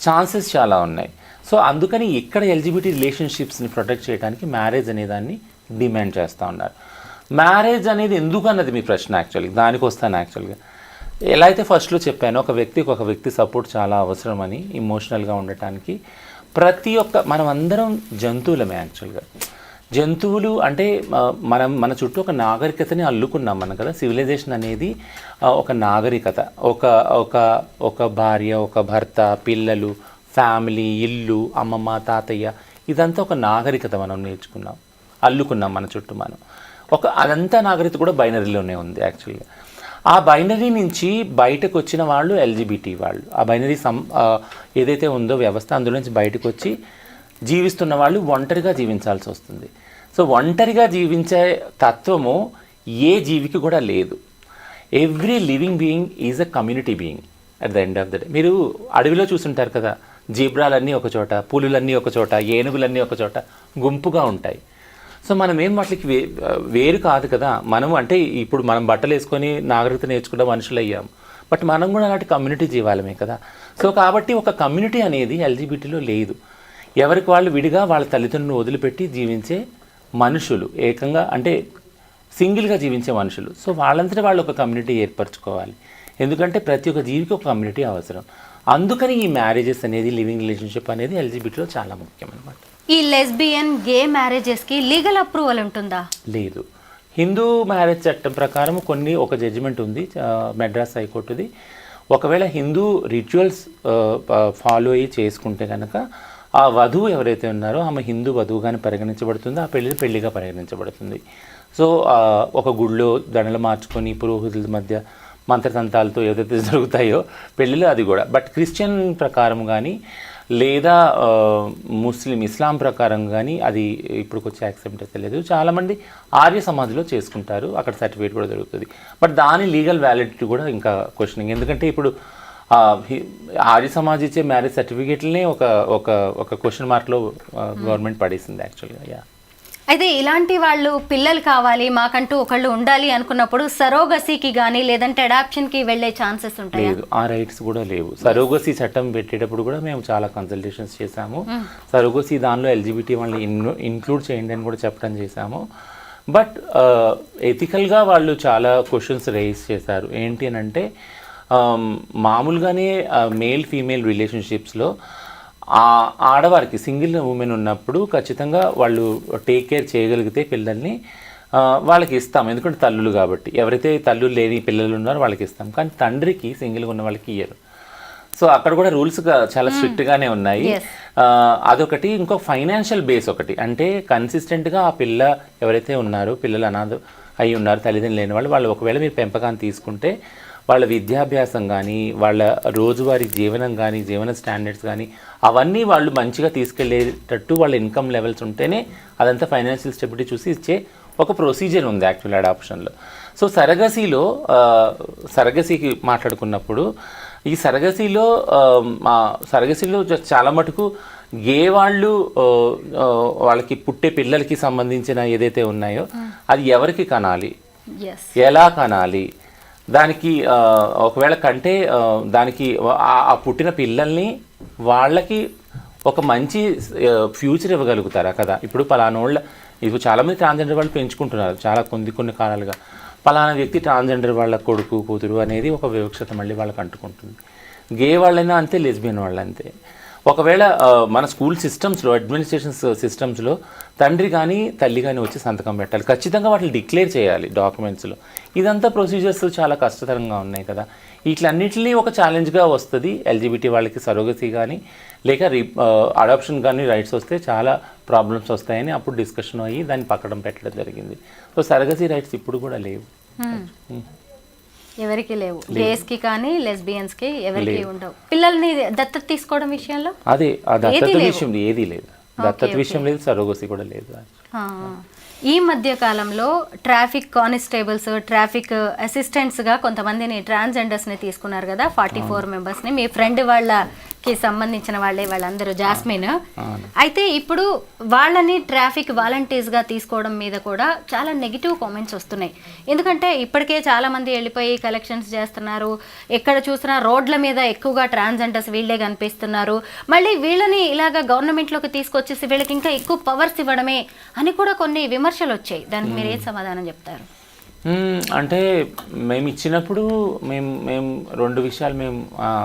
ఛాన్సెస్ చాలా ఉన్నాయి. సో అందుకని ఇక్కడ ఎల్జీబీటీ రిలేషన్షిప్స్ని ప్రొటెక్ట్ చేయడానికి మ్యారేజ్ అనే దాన్ని డిమాండ్ చేస్తూ ఉన్నారు. మ్యారేజ్ అనేది ఎందుకు అన్నది మీ ప్రశ్న. యాక్చువల్గా దానికి వస్తాను. యాక్చువల్గా ఎలా అయితే ఫస్ట్లో చెప్పానో ఒక వ్యక్తి సపోర్ట్ చాలా అవసరమని ఇమోషనల్గా ఉండటానికి. మనం అందరం జంతువులమే యాక్చువల్గా. జంతువులు అంటే మన చుట్టూ ఒక నాగరికతని అల్లుకున్నాం మనం కదా. సివిలైజేషన్ అనేది ఒక నాగరికత, ఒక భార్య, ఒక భర్త, పిల్లలు, ఫ్యామిలీ, ఇల్లు, అమ్మమ్మ, తాతయ్య, ఇదంతా ఒక నాగరికత మనం నేర్చుకున్నాం, అల్లుకున్నాం మన చుట్టూ మనం. అదంతా నాగరికత కూడా బైనరీలోనే ఉంది యాక్చువల్గా. ఆ బైనరీ నుంచి బయటకు వచ్చిన వాళ్ళు ఎల్జీబీటీ వాళ్ళు. ఆ బైనరీ ఏదైతే ఉందో వ్యవస్థ, అందులో నుంచి బయటకు వచ్చి జీవిస్తున్న వాళ్ళు ఒంటరిగా జీవించాల్సి వస్తుంది. సో ఒంటరిగా జీవించే తత్వము ఏ జీవికి కూడా లేదు. Every living being is a community being at the end of the day. మీరు అడవిలో చూసుంటారు కదా, జీబ్రాలన్నీ ఒక చోట, పులులన్నీ ఒక చోట, ఏనుగులన్నీ ఒక చోట గుంపుగా ఉంటాయి. సో మనం ఏం వాటికి వేరు కాదు కదా. అంటే ఇప్పుడు మనం బట్టలు వేసుకొని నాగరికత నేర్చుకున్న మనుషులు అయ్యాం, బట్ మనం కూడా అలాంటి కమ్యూనిటీ జీవాలమే కదా. సో కాబట్టి ఒక కమ్యూనిటీ అనేది ఎల్జీబీటీలో లేదు. ఎవరికి వాళ్ళు విడిగా వాళ్ళ తల్లిదండ్రులను వదిలిపెట్టి జీవించే మనుషులు, ఏకంగా సింగిల్గా జీవించే మనుషులు. సో వాళ్ళంతటా వాళ్ళు ఒక కమ్యూనిటీ ఏర్పరచుకోవాలి. ఎందుకంటే ప్రతి ఒక్క జీవికి ఒక కమ్యూనిటీ అవసరం. అందుకని ఈ మ్యారేజెస్ అనేది, లివింగ్ రిలేషన్షిప్ అనేది ఎల్జీబీటీలో చాలా ముఖ్యం అన్నమాట. ఈ లెస్బియన్, గే మ్యారేజెస్కి లీగల్ అప్రూవల్ ఉంటుందా? లేదు. హిందూ మ్యారేజ్ చట్టం ప్రకారం ఒక జడ్జిమెంట్ ఉంది మెడ్రాస్ హైకోర్టుది. ఒకవేళ హిందూ రిచువల్స్ ఫాలో అయ్యి చేసుకుంటే కనుక ఆ వధువు ఎవరైతే ఉన్నారో ఆమె హిందూ వధువుగానే పరిగణించబడుతుంది, ఆ పెళ్లిగా పరిగణించబడుతుంది. సో ఒక గుళ్ళో దండలు మార్చుకొని పురోహితుల మధ్య మంత్రతంత్రాలతో ఏదైతే జరుగుతాయో పెళ్ళిలో అది కూడా. బట్ క్రిస్టియన్ ప్రకారం కానీ లేదా ఇస్లాం ప్రకారం కానీ అది ఇప్పుడు వచ్చి యాక్సెప్ట్ అయితే లేదు. చాలామంది ఆర్య సమాజ్లో చేసుకుంటారు, అక్కడ సర్టిఫికేట్ కూడా దొరుకుతుంది. బట్ దాని లీగల్ వ్యాలిడిటీ కూడా ఇంకా క్వశ్చనింగ్. ఎందుకంటే ఇప్పుడు ఆర్య సమాజ్ ఇచ్చే మ్యారేజ్ సర్టిఫికేట్లనే ఒక క్వశ్చన్ మార్క్లో గవర్నమెంట్ పడేసింది యాక్చువల్గా. అయితే ఇలాంటి వాళ్ళు పిల్లలు కావాలి, మాకంటూ ఒకళ్ళు ఉండాలి అనుకున్నప్పుడు సరోగసీకి కానీ లేదంటే అడాప్షన్కి వెళ్ళే ఛాన్సెస్ ఉంటాయి? లేదు, ఆ రైట్స్ కూడా లేవు. సరోగసీ చట్టం పెట్టేటప్పుడు కూడా మేము చాలా కన్సల్టేషన్స్ చేశాము. సరోగసీ దానిలో ఎల్జీబీటీ వాళ్ళని ఇంక్లూడ్ చేయండి అని కూడా చెప్పడం చేశాము. బట్ ఎథికల్గా వాళ్ళు చాలా క్వశ్చన్స్ రైజ్ చేశారు. ఏంటి అని అంటే మామూలుగానే మేల్ ఫీమేల్ రిలేషన్షిప్స్లో ఆడవారికి సింగిల్ ఉమెన్ ఉన్నప్పుడు ఖచ్చితంగా వాళ్ళు టేక్ కేర్ చేయగలిగితే పిల్లల్ని వాళ్ళకి ఇస్తాం, ఎందుకంటే తల్లులు కాబట్టి. ఎవరైతే తల్లులు లేని పిల్లలు ఉన్నారో వాళ్ళకి ఇస్తాం, కానీ తండ్రికి సింగిల్గా ఉన్న వాళ్ళకి ఇయ్యరు. సో అక్కడ కూడా రూల్స్ చాలా స్ట్రిక్ట్గానే ఉన్నాయి. అదొకటి. ఇంకో ఫైనాన్షియల్ బేస్ ఒకటి, అంటే కన్సిస్టెంట్గా ఆ పిల్ల ఎవరైతే ఉన్నారో, పిల్లలు అనాథ అయి ఉన్నారు, తల్లిదండ్రులు లేని వాళ్ళు ఒకవేళ మీరు పెంపకాన్ని తీసుకుంటే వాళ్ళ విద్యాభ్యాసం కానీ, వాళ్ళ రోజువారీ జీవనం కానీ, జీవన స్టాండర్డ్స్ కానీ అవన్నీ వాళ్ళు మంచిగా తీసుకెళ్లేటట్టు వాళ్ళ ఇన్కమ్ లెవెల్స్ ఉంటేనే అదంతా ఫైనాన్షియల్ స్టెబిలిటీ చూసి ఇచ్చే ఒక ప్రొసీజర్ ఉంది యాక్చువల్ అడాప్షన్లో. సో సరగసీకి మాట్లాడుకున్నప్పుడు ఈ సరగసీలో చాలా మటుకు గే వాళ్ళు వాళ్ళకి పుట్టే పిల్లలకి సంబంధించిన ఏదైతే ఉన్నాయో అది ఎవరికి కనాలి, ఎలా కనాలి, దానికి ఒకవేళ దానికి ఆ పుట్టిన పిల్లల్ని వాళ్ళకి ఒక మంచి ఫ్యూచర్ ఇవ్వగలుగుతారా కదా. ఇప్పుడు ఇప్పుడు చాలామంది ట్రాన్స్జెండర్ వాళ్ళు పెంచుకుంటున్నారు చాలా కొన్ని కాలాలుగా. పలానా వ్యక్తి ట్రాన్స్జెండర్ వాళ్ళ కొడుకు కూతురు అనేది ఒక వివక్షత మళ్ళీ వాళ్ళకి అంటుకుంటుంది. గే వాళ్ళైనా అంతే, లెస్బియన్ వాళ్ళు అంతే. ఒకవేళ మన స్కూల్ సిస్టమ్స్లో, అడ్మినిస్ట్రేషన్ సిస్టమ్స్లో తండ్రి కానీ తల్లి కానీ వచ్చి సంతకం పెట్టాలి, ఖచ్చితంగా వాటిని డిక్లేర్ చేయాలి డాక్యుమెంట్స్లో. ఇదంతా ప్రొసీజర్స్ చాలా కష్టతరంగా ఉన్నాయి కదా. వీటిలన్నింటినీ ఒక ఛాలెంజ్గా వస్తుంది ఎల్జీబీటీ వాళ్ళకి. సరోగసీ కానీ లేక అడాప్షన్ కానీ రైట్స్ వస్తే చాలా ప్రాబ్లమ్స్ వస్తాయని అప్పుడు డిస్కషన్ అయ్యి దాన్ని పక్కన పెట్టడం జరిగింది. సో సరోగసీ రైట్స్ ఇప్పుడు కూడా లేవు. ఎవరికి లేవు, గేస్ కి కానీ లెస్బియన్స్ కి ఎవరికి ఉండవు. పిల్లల్ని దత్తత తీసుకోవడం విషయంలో అదే ఆ దత్తత విషయం ఏది లేదు, దత్తత విషయం లేదు, సరోగసి కూడా లేదు. ఈ మధ్య కాలంలో ట్రాఫిక్ కానిస్టేబుల్స్, ట్రాఫిక్ అసిస్టెంట్స్గా కొంతమందిని ట్రాన్స్జెండర్స్ని తీసుకున్నారు కదా, 44 మెంబర్స్ని. మీ ఫ్రెండ్ వాళ్ళకి సంబంధించిన వాళ్ళందరూ, జాస్మిన్. అయితే ఇప్పుడు వాళ్ళని ట్రాఫిక్ వాలంటీర్స్గా తీసుకోవడం మీద కూడా చాలా నెగిటివ్ కామెంట్స్ వస్తున్నాయి. ఎందుకంటే ఇప్పటికే చాలామంది వెళ్ళిపోయి కలెక్షన్స్ చేస్తున్నారు, ఎక్కడ చూసినా రోడ్ల మీద ఎక్కువగా ట్రాన్స్జెండర్స్ వీళ్ళే కనిపిస్తున్నారు. మళ్ళీ వీళ్ళని ఇలాగ గవర్నమెంట్లోకి తీసుకొచ్చేసి వీళ్ళకి ఇంకా ఎక్కువ పవర్స్ ఇవ్వడమే అని కూడా కొన్ని విమర్శలు వచ్చాయి. దానికి మీరు ఏం సమాధానం చెప్తారు? అంటే మేము ఇచ్చినప్పుడు మేము 2 విషయాలు మేము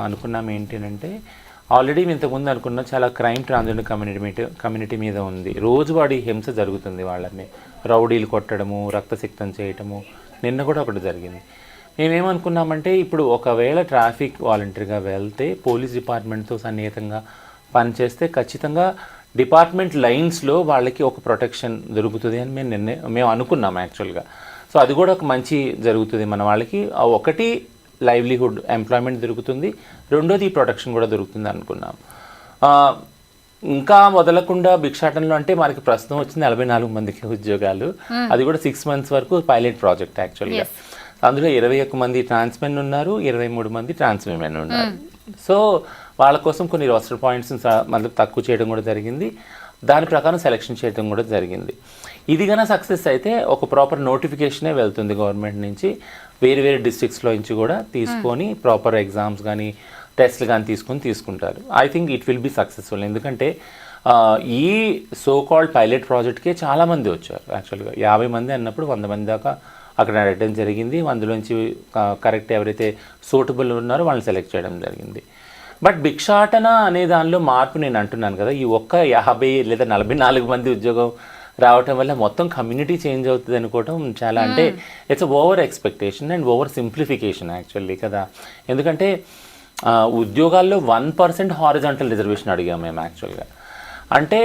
అనుకున్నాం. ఏంటంటే ఆల్రెడీ ఇంతకుముందు అనుకున్న చాలా క్రైమ్ ట్రాన్స్జెండర్ కమ్యూనిటీ మీద ఉంది. రోజువారీ హింస జరుగుతుంది, వాళ్ళని రౌడీలు కొట్టడము, రక్తసిక్తం చేయటము. నిన్న కూడా ఒకటి జరిగింది. మేమేమనుకున్నామంటే ఇప్పుడు ఒకవేళ ట్రాఫిక్ వాలంటీర్గా వెళ్తే పోలీస్ డిపార్ట్మెంట్తో సన్నిహితంగా పనిచేస్తే ఖచ్చితంగా డిపార్ట్మెంట్ లైన్స్లో వాళ్ళకి ఒక ప్రొటెక్షన్ దొరుకుతుంది అని మేము అనుకున్నాం యాక్చువల్గా. సో అది కూడా ఒక మంచి జరుగుతుంది మన వాళ్ళకి. ఒకటి లైవ్లీహుడ్, ఎంప్లాయ్మెంట్ దొరుకుతుంది, రెండోది ఈ ప్రొటెక్షన్ కూడా దొరుకుతుంది అనుకున్నాం. ఇంకా మొదలకుండా భిక్షాటనలో అంటే మనకి ప్రస్తుతం వచ్చింది 44 మందికి ఉద్యోగాలు. అది కూడా 6 months వరకు పైలట్ ప్రాజెక్ట్ యాక్చువల్గా. అందులో 21 మంది ట్రాన్స్మెన్ ఉన్నారు, 23 మంది ట్రాన్స్ విమెన్ ఉన్నారు. సో వాళ్ళ కోసం కొన్ని రోస్టర్ పాయింట్స్ మళ్ళీ తక్కువ చేయడం కూడా జరిగింది. దాని ప్రకారం సెలెక్షన్ చేయడం కూడా జరిగింది. ఇది కన్నా సక్సెస్ అయితే ఒక ప్రాపర్ నోటిఫికేషనే వెళ్తుంది గవర్నమెంట్ నుంచి, వేరే వేరే డిస్ట్రిక్ట్స్లో నుంచి కూడా తీసుకొని ప్రాపర్ ఎగ్జామ్స్ కానీ టెస్ట్లు కానీ తీసుకుంటారు. I think it will be successful. ఎందుకంటే ఈ సో కాల్డ్ పైలట్ ప్రాజెక్ట్కే చాలామంది వచ్చారు యాక్చువల్గా. 50 మంది అన్నప్పుడు 100 మంది దాకా అక్కడ అడగడం జరిగింది. అందులోంచి కరెక్ట్ ఎవరైతే సూటబుల్ ఉన్నారో వాళ్ళని సెలెక్ట్ చేయడం జరిగింది. బట్ భిక్షాటన అనే దానిలో మార్పు నేను అంటున్నాను కదా, ఈ ఒక్క 50 లేదా 44 మంది ఉద్యోగం రావటం వల్ల మొత్తం కమ్యూనిటీ చేంజ్ అవుతుంది అనుకోవటం చాలా, అంటే it's over expectation and over simplification actually కదా. ఎందుకంటే ఉద్యోగాల్లో 1% హారిజాంటల్ రిజర్వేషన్ అడిగాము మేము యాక్చువల్గా. అంటే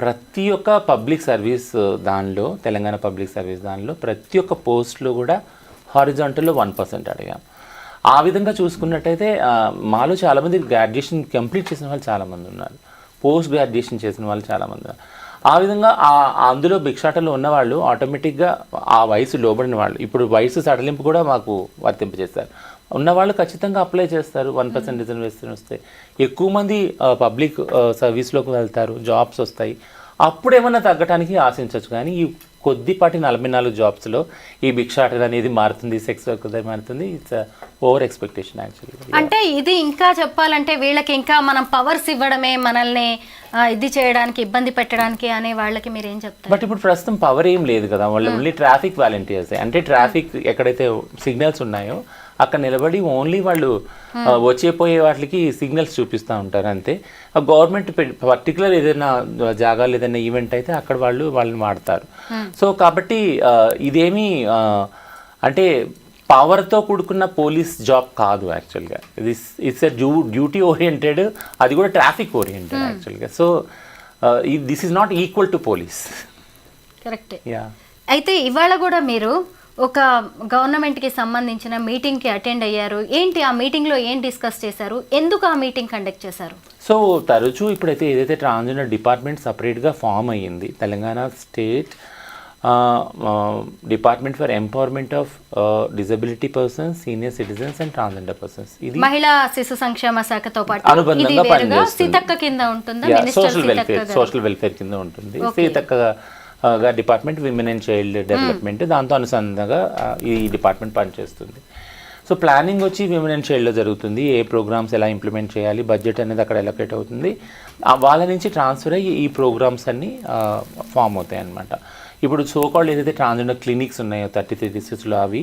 ప్రతి ఒక్క పబ్లిక్ సర్వీస్ దానిలో, తెలంగాణ పబ్లిక్ సర్వీస్ దానిలో ప్రతి ఒక్క పోస్ట్లో కూడా హారిజాంటల్లో 1% అడిగాం. ఆ విధంగా చూసుకున్నట్టయితే మాలో చాలామంది గ్రాడ్యుయేషన్ కంప్లీట్ చేసిన వాళ్ళు చాలామంది ఉన్నారు, పోస్ట్ గ్రాడ్యుయేషన్ చేసిన వాళ్ళు చాలామంది ఉన్నారు. ఆ విధంగా అందులో భిక్షాటనలో ఉన్నవాళ్ళు ఆటోమేటిక్గా ఆ వయసు లోబడిన వాళ్ళు, ఇప్పుడు వయసు సడలింపు కూడా మాకు వర్తింపజేస్తారు, ఉన్నవాళ్ళు ఖచ్చితంగా అప్లై చేస్తారు. 1% రిజర్వేషన్ వస్తే ఎక్కువ మంది పబ్లిక్ సర్వీస్లోకి వెళ్తారు, జాబ్స్ వస్తాయి. అప్పుడు ఏమన్నా తగ్గడానికి ఆశించవచ్చు. కానీ ఈ కొద్దిపాటి 44 జాబ్స్లో ఈ భిక్షాటన అనేది మారుతుంది, సెక్స్ వర్క్ మారుతుంది. It's over expectation actually. అంటే ఇది ఇంకా చెప్పాలంటే వీళ్ళకి ఇంకా మనం పవర్స్ ఇవ్వడమే, మనల్ని ఇది చేయడానికి, ఇబ్బంది పెట్టడానికి అనే వాళ్ళకి మీరు ఏం చెప్తారు? బట్ ఇప్పుడు ప్రస్తుతం పవర్ ఏం లేదు కదా, వాళ్ళు ఓన్లీ ట్రాఫిక్ వాలంటీర్స్. అంటే ట్రాఫిక్ ఎక్కడైతే సిగ్నల్స్ ఉన్నాయో అక్కడ నిలబడి ఓన్లీ వాళ్ళు వచ్చేపోయే వాటికి సిగ్నల్స్ చూపిస్తూ ఉంటారు అంతే. గవర్నమెంట్ పర్టికులర్ ఏదైనా జాగాలు ఏదైనా ఈవెంట్ అయితే అక్కడ వాళ్ళని వాడతారు. సో కాబట్టి ఇదేమీ అంటే పవర్తో కూడుకున్న పోలీస్ జాబ్ కాదు యాక్చువల్గా. ఇట్స్ ఎ డ్యూటీ ఓరియంటెడ్, అది కూడా ట్రాఫిక్ ఓరియంటెడ్ యాక్చువల్గా. So this is not equal to police. Correct. అయితే ఇవాళ కూడా మీరు ఒక గవర్నమెంట్కి సంబంధించిన మీటింగ్కి అటెండ్ అయ్యారు. ఏంటి ఆ మీటింగ్లో ఏం డిస్కస్ చేశారు, ఎందుకు ఆ మీటింగ్ కండక్ట్ చేశారు? సో తరచూ ఇప్పుడైతే ఏదైతే ట్రాన్స్జెండర్ డిపార్ట్మెంట్ సపరేట్గా ఫామ్ అయ్యింది, Telangana state department for empowerment of disability persons, senior citizens and transgender persons. ఇది మహిళా శిశు సంక్షేమ శాఖతో పాటు అనుబంధంగా పనిచేస్తుంది. సీతక్క కింద ఉంటుందా? సోషల్ వెల్ఫేర్ కింద ఉంటుంది. Seethakka department women and child development, దాంతో అనుసంధానంగా ఈ డిపార్ట్మెంట్ పనిచేస్తుంది. సో ప్లానింగ్ వచ్చి విమెన్ అండ్ చైల్డ్లో జరుగుతుంది. ఏ ప్రోగ్రామ్స్ ఎలా ఇంప్లిమెంట్ చేయాలి, బడ్జెట్ అనేది అక్కడ ఎలొకేట్ అవుతుంది. వాళ్ళ నుంచి ట్రాన్స్ఫర్ అయ్యి ఈ ప్రోగ్రామ్స్ అన్నీ ఫామ్ అవుతాయి అన్నమాట. ఇప్పుడు సోకాల్డ్ ఏదైతే ట్రాన్స్జెండర్ క్లినిక్స్ ఉన్నాయో 33 డిస్ట్రిక్ట్స్లో అవి,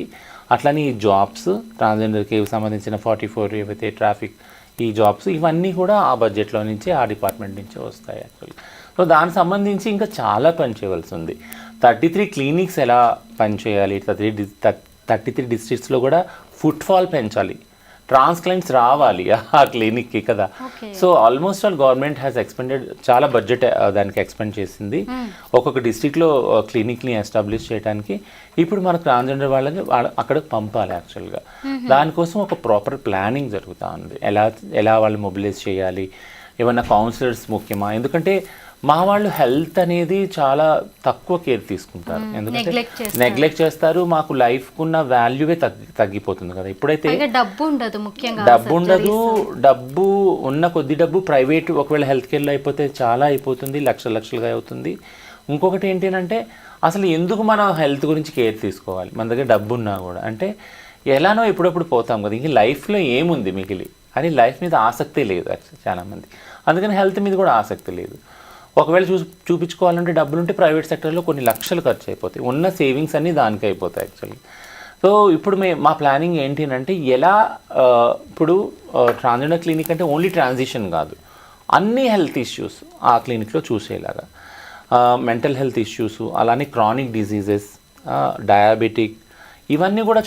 అట్లనే ఈ జాబ్స్ ట్రాన్స్జెండర్కి సంబంధించిన 44 ఏవైతే ట్రాఫిక్ ఈ జాబ్స్, ఇవన్నీ కూడా ఆ బడ్జెట్లో నుంచి, ఆ డిపార్ట్మెంట్ నుంచి వస్తాయి యాక్చువల్లీ. సో దానికి సంబంధించి ఇంకా చాలా పని చేయవలసి ఉంది. 33 క్లినిక్స్ ఎలా పనిచేయాలి, 33 డిస్ట్రిక్ట్స్లో కూడా ఫుట్ఫాల్ పెంచాలి. ట్రాన్స్ క్లయింట్స్ రావాలి ఆ క్లినిక్కి కదా. So almost all government has expended చాలా బడ్జెట్ దానికి ఎక్స్పెండ్ చేసింది ఒక్కొక్క డిస్ట్రిక్ట్లో క్లినిక్ని ఎస్టాబ్లిష్ చేయడానికి. ఇప్పుడు మనకు ట్రాన్స్జెండర్ వాళ్ళని అక్కడ పంపాలి యాక్చువల్గా. దానికోసం ఒక ప్రాపర్ ప్లానింగ్ జరుగుతూ ఉంది. ఎలా వాళ్ళు మొబిలైజ్ చేయాలి, ఏమన్నా కౌన్సిలర్స్ ముఖ్యమా, ఎందుకంటే మా వాళ్ళు హెల్త్ అనేది చాలా తక్కువ కేర్ తీసుకుంటారు, ఎందుకంటే నెగ్లెక్ట్ చేస్తారు. మాకు లైఫ్కున్న వాల్యూవే తగ్గిపోతుంది కదా. ఇప్పుడైతే డబ్బు ఉండదు, ముఖ్యంగా డబ్బు ఉన్న కొద్ది డబ్బు ప్రైవేట్ ఒకవేళ హెల్త్ కేర్లో అయిపోతే చాలా అయిపోతుంది, లక్షలుగా అవుతుంది. ఇంకొకటి ఏంటంటే అసలు ఎందుకు మనం హెల్త్ గురించి కేర్ తీసుకోవాలి, మన దగ్గర డబ్బు ఉన్నా కూడా. అంటే ఎలానో ఎప్పుడప్పుడు పోతాం కదా, ఇంక లైఫ్లో ఏముంది మిగిలి అని లైఫ్ మీద ఆసక్తే లేదు చాలామంది. అందుకని హెల్త్ మీద కూడా ఆసక్తి లేదు. ఒకవేళ చూపించుకోవాలంటే డబ్బులుంటే ప్రైవేట్ సెక్టర్లో కొన్ని లక్షలు ఖర్చు అయిపోతాయి, ఉన్న సేవింగ్స్ అన్నీ దానికి అయిపోతాయి యాక్చువల్లీ. సో ఇప్పుడు మా ప్లానింగ్ ఏంటి అంటే ఎలా ఇప్పుడు ట్రాన్స్జెండర్ క్లినిక్ అంటే ఓన్లీ ట్రాన్సిషన్ కాదు, అన్ని హెల్త్ ఇష్యూస్ ఆ క్లినిక్లో చూసేలాగా, మెంటల్ హెల్త్ ఇష్యూస్, అలానే క్రానిక్ డిజీజెస్, డయాబెటిక్, ఇవన్నీ కూడా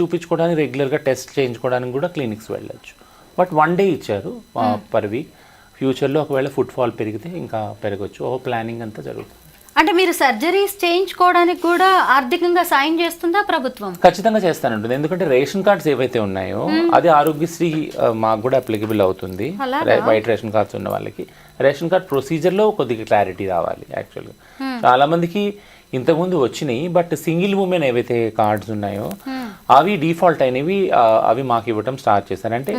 చూపించుకోవడానికి రెగ్యులర్గా టెస్ట్ చేయించుకోవడానికి కూడా క్లినిక్స్ వెళ్ళచ్చు. బట్ 1 day ఇచ్చారు పర్ వీక్. ఫ్యూచర్లో ఒకవేళ ఫుట్ఫాల్ పెరిగితే ఇంకా పెరగచ్చు. ప్లానింగ్ అంతా జరుగుతుంది. అంటే మీరు సర్జరీస్ చేయించుకోవడానికి కూడా ఆర్థికంగా సాయం చేస్తుందా ప్రభుత్వం? ఖచ్చితంగా చేస్తానంటుంది, ఎందుకంటే రేషన్ కార్డ్స్ ఏవైతే ఉన్నాయో అది ఆరోగ్యశ్రీ మాకు కూడా అప్లికబుల్ అవుతుంది. వైట్ రేషన్ కార్డ్స్ ఉన్న వాళ్ళకి రేషన్ కార్డ్ ప్రొసీజర్లో కొద్దిగా క్లారిటీ రావాలి యాక్చువల్గా. చాలా మందికి ఇంతకుముందు వచ్చినాయి, బట్ సింగిల్ ఉమెన్ ఏవైతే కార్డ్స్ ఉన్నాయో అవి డిఫాల్ట్ అయినవి, అవి మాకు ఇవ్వటం స్టార్ట్ చేశారు. అంటే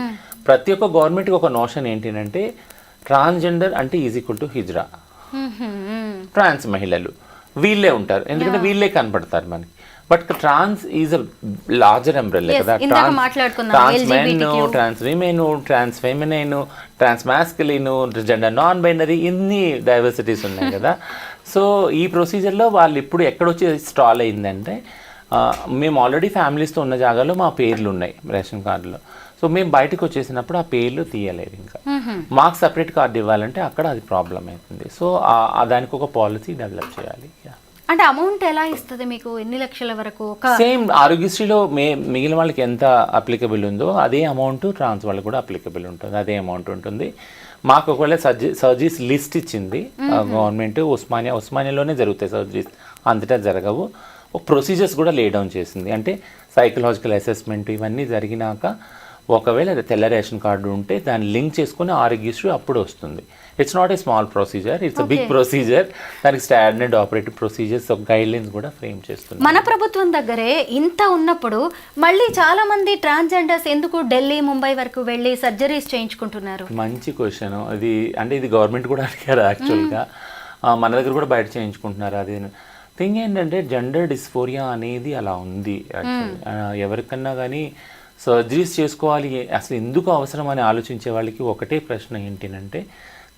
ప్రతి ఒక్క గవర్నమెంట్కి ఒక నోషన్ ఏంటంటే ట్రాన్స్జెండర్ అంటే is equal to hijra, trans మహిళలు వీళ్ళే ఉంటారు, ఎందుకంటే వీళ్ళే కనపడతారు మనకి. But trans is a larger umbrella కదా. Trans men, trans women, trans feminine, trans masculine, gender non binary, ఇన్ని డైవర్సిటీస్ ఉన్నాయి కదా. సో ఈ ప్రొసీజర్లో వాళ్ళు ఇప్పుడు ఎక్కడొచ్చి స్టాల్ అయిందంటే, మేము ఆల్రెడీ ఫ్యామిలీస్తో ఉన్న జాగాలో మా పేర్లు ఉన్నాయి రేషన్ కార్డులో. సో మేము బయటకు వచ్చేసినప్పుడు ఆ పేర్లు తీయలేరు, ఇంకా మాకు సపరేట్ కార్డు ఇవ్వాలంటే అక్కడ అది ప్రాబ్లం అవుతుంది. సో దానికి ఒక పాలసీ డెవలప్ చేయాలి. అంటే అమౌంట్ ఎలా ఇస్తుంది మీకు, ఎన్ని లక్షల వరకు? సేమ్ ఆరోగ్యశ్రీలో మిగిలిన వాళ్ళకి ఎంత అప్లికబుల్ ఉందో అదే అమౌంట్ ట్రాన్స్ వాళ్ళకి కూడా అప్లికబుల్ ఉంటుంది, అదే అమౌంట్ ఉంటుంది. మాకు ఒకవేళ సర్జరీస్ లిస్ట్ ఇచ్చింది గవర్నమెంట్, ఉస్మానియాలోనే జరుగుతాయి సర్జరీస్, అంతటా జరగవు. ఒక ప్రొసీజర్స్ కూడా లే డౌన్ చేసింది. అంటే సైకలాజికల్ అసెస్మెంట్ ఇవన్నీ జరిగినాక ఒకవేళ తెల్ల రేషన్ కార్డు ఉంటే దాన్ని లింక్ చేసుకుని ఆరోగ్యశ్రీ అప్పుడు వస్తుంది. It's not a small procedure, it's a big procedure. దానికి standard operative procedures, guide lines కూడా ఫ్రేమ్ చేస్తుంది. మన ప్రభుత్వం దగ్గరే ఇంత ఉన్నప్పుడు మళ్ళీ చాలా మంది ట్రాన్స్జెండర్స్ ఎందుకు ఢిల్లీ, ముంబై వరకు వెళ్ళి సర్జరీస్ చేయించుకుంటున్నారు? మంచి క్వశ్చన్ ఇది. అంటే ఇది గవర్నమెంట్ కూడా అడిగారు యాక్చువల్గా, మన దగ్గర కూడా బయట చేయించుకుంటున్నారు. అది థింగ్ ఏంటంటే జెండర్ డిస్ఫోరియా అనేది అలా ఉంది యాక్చువల్లీ. ఎవరికన్నా కానీ సర్జరీస్ చేసుకోవాలి అసలు ఎందుకు అవసరం అని ఆలోచించే వాళ్ళకి ఒకటే ప్రశ్న ఏంటంటే,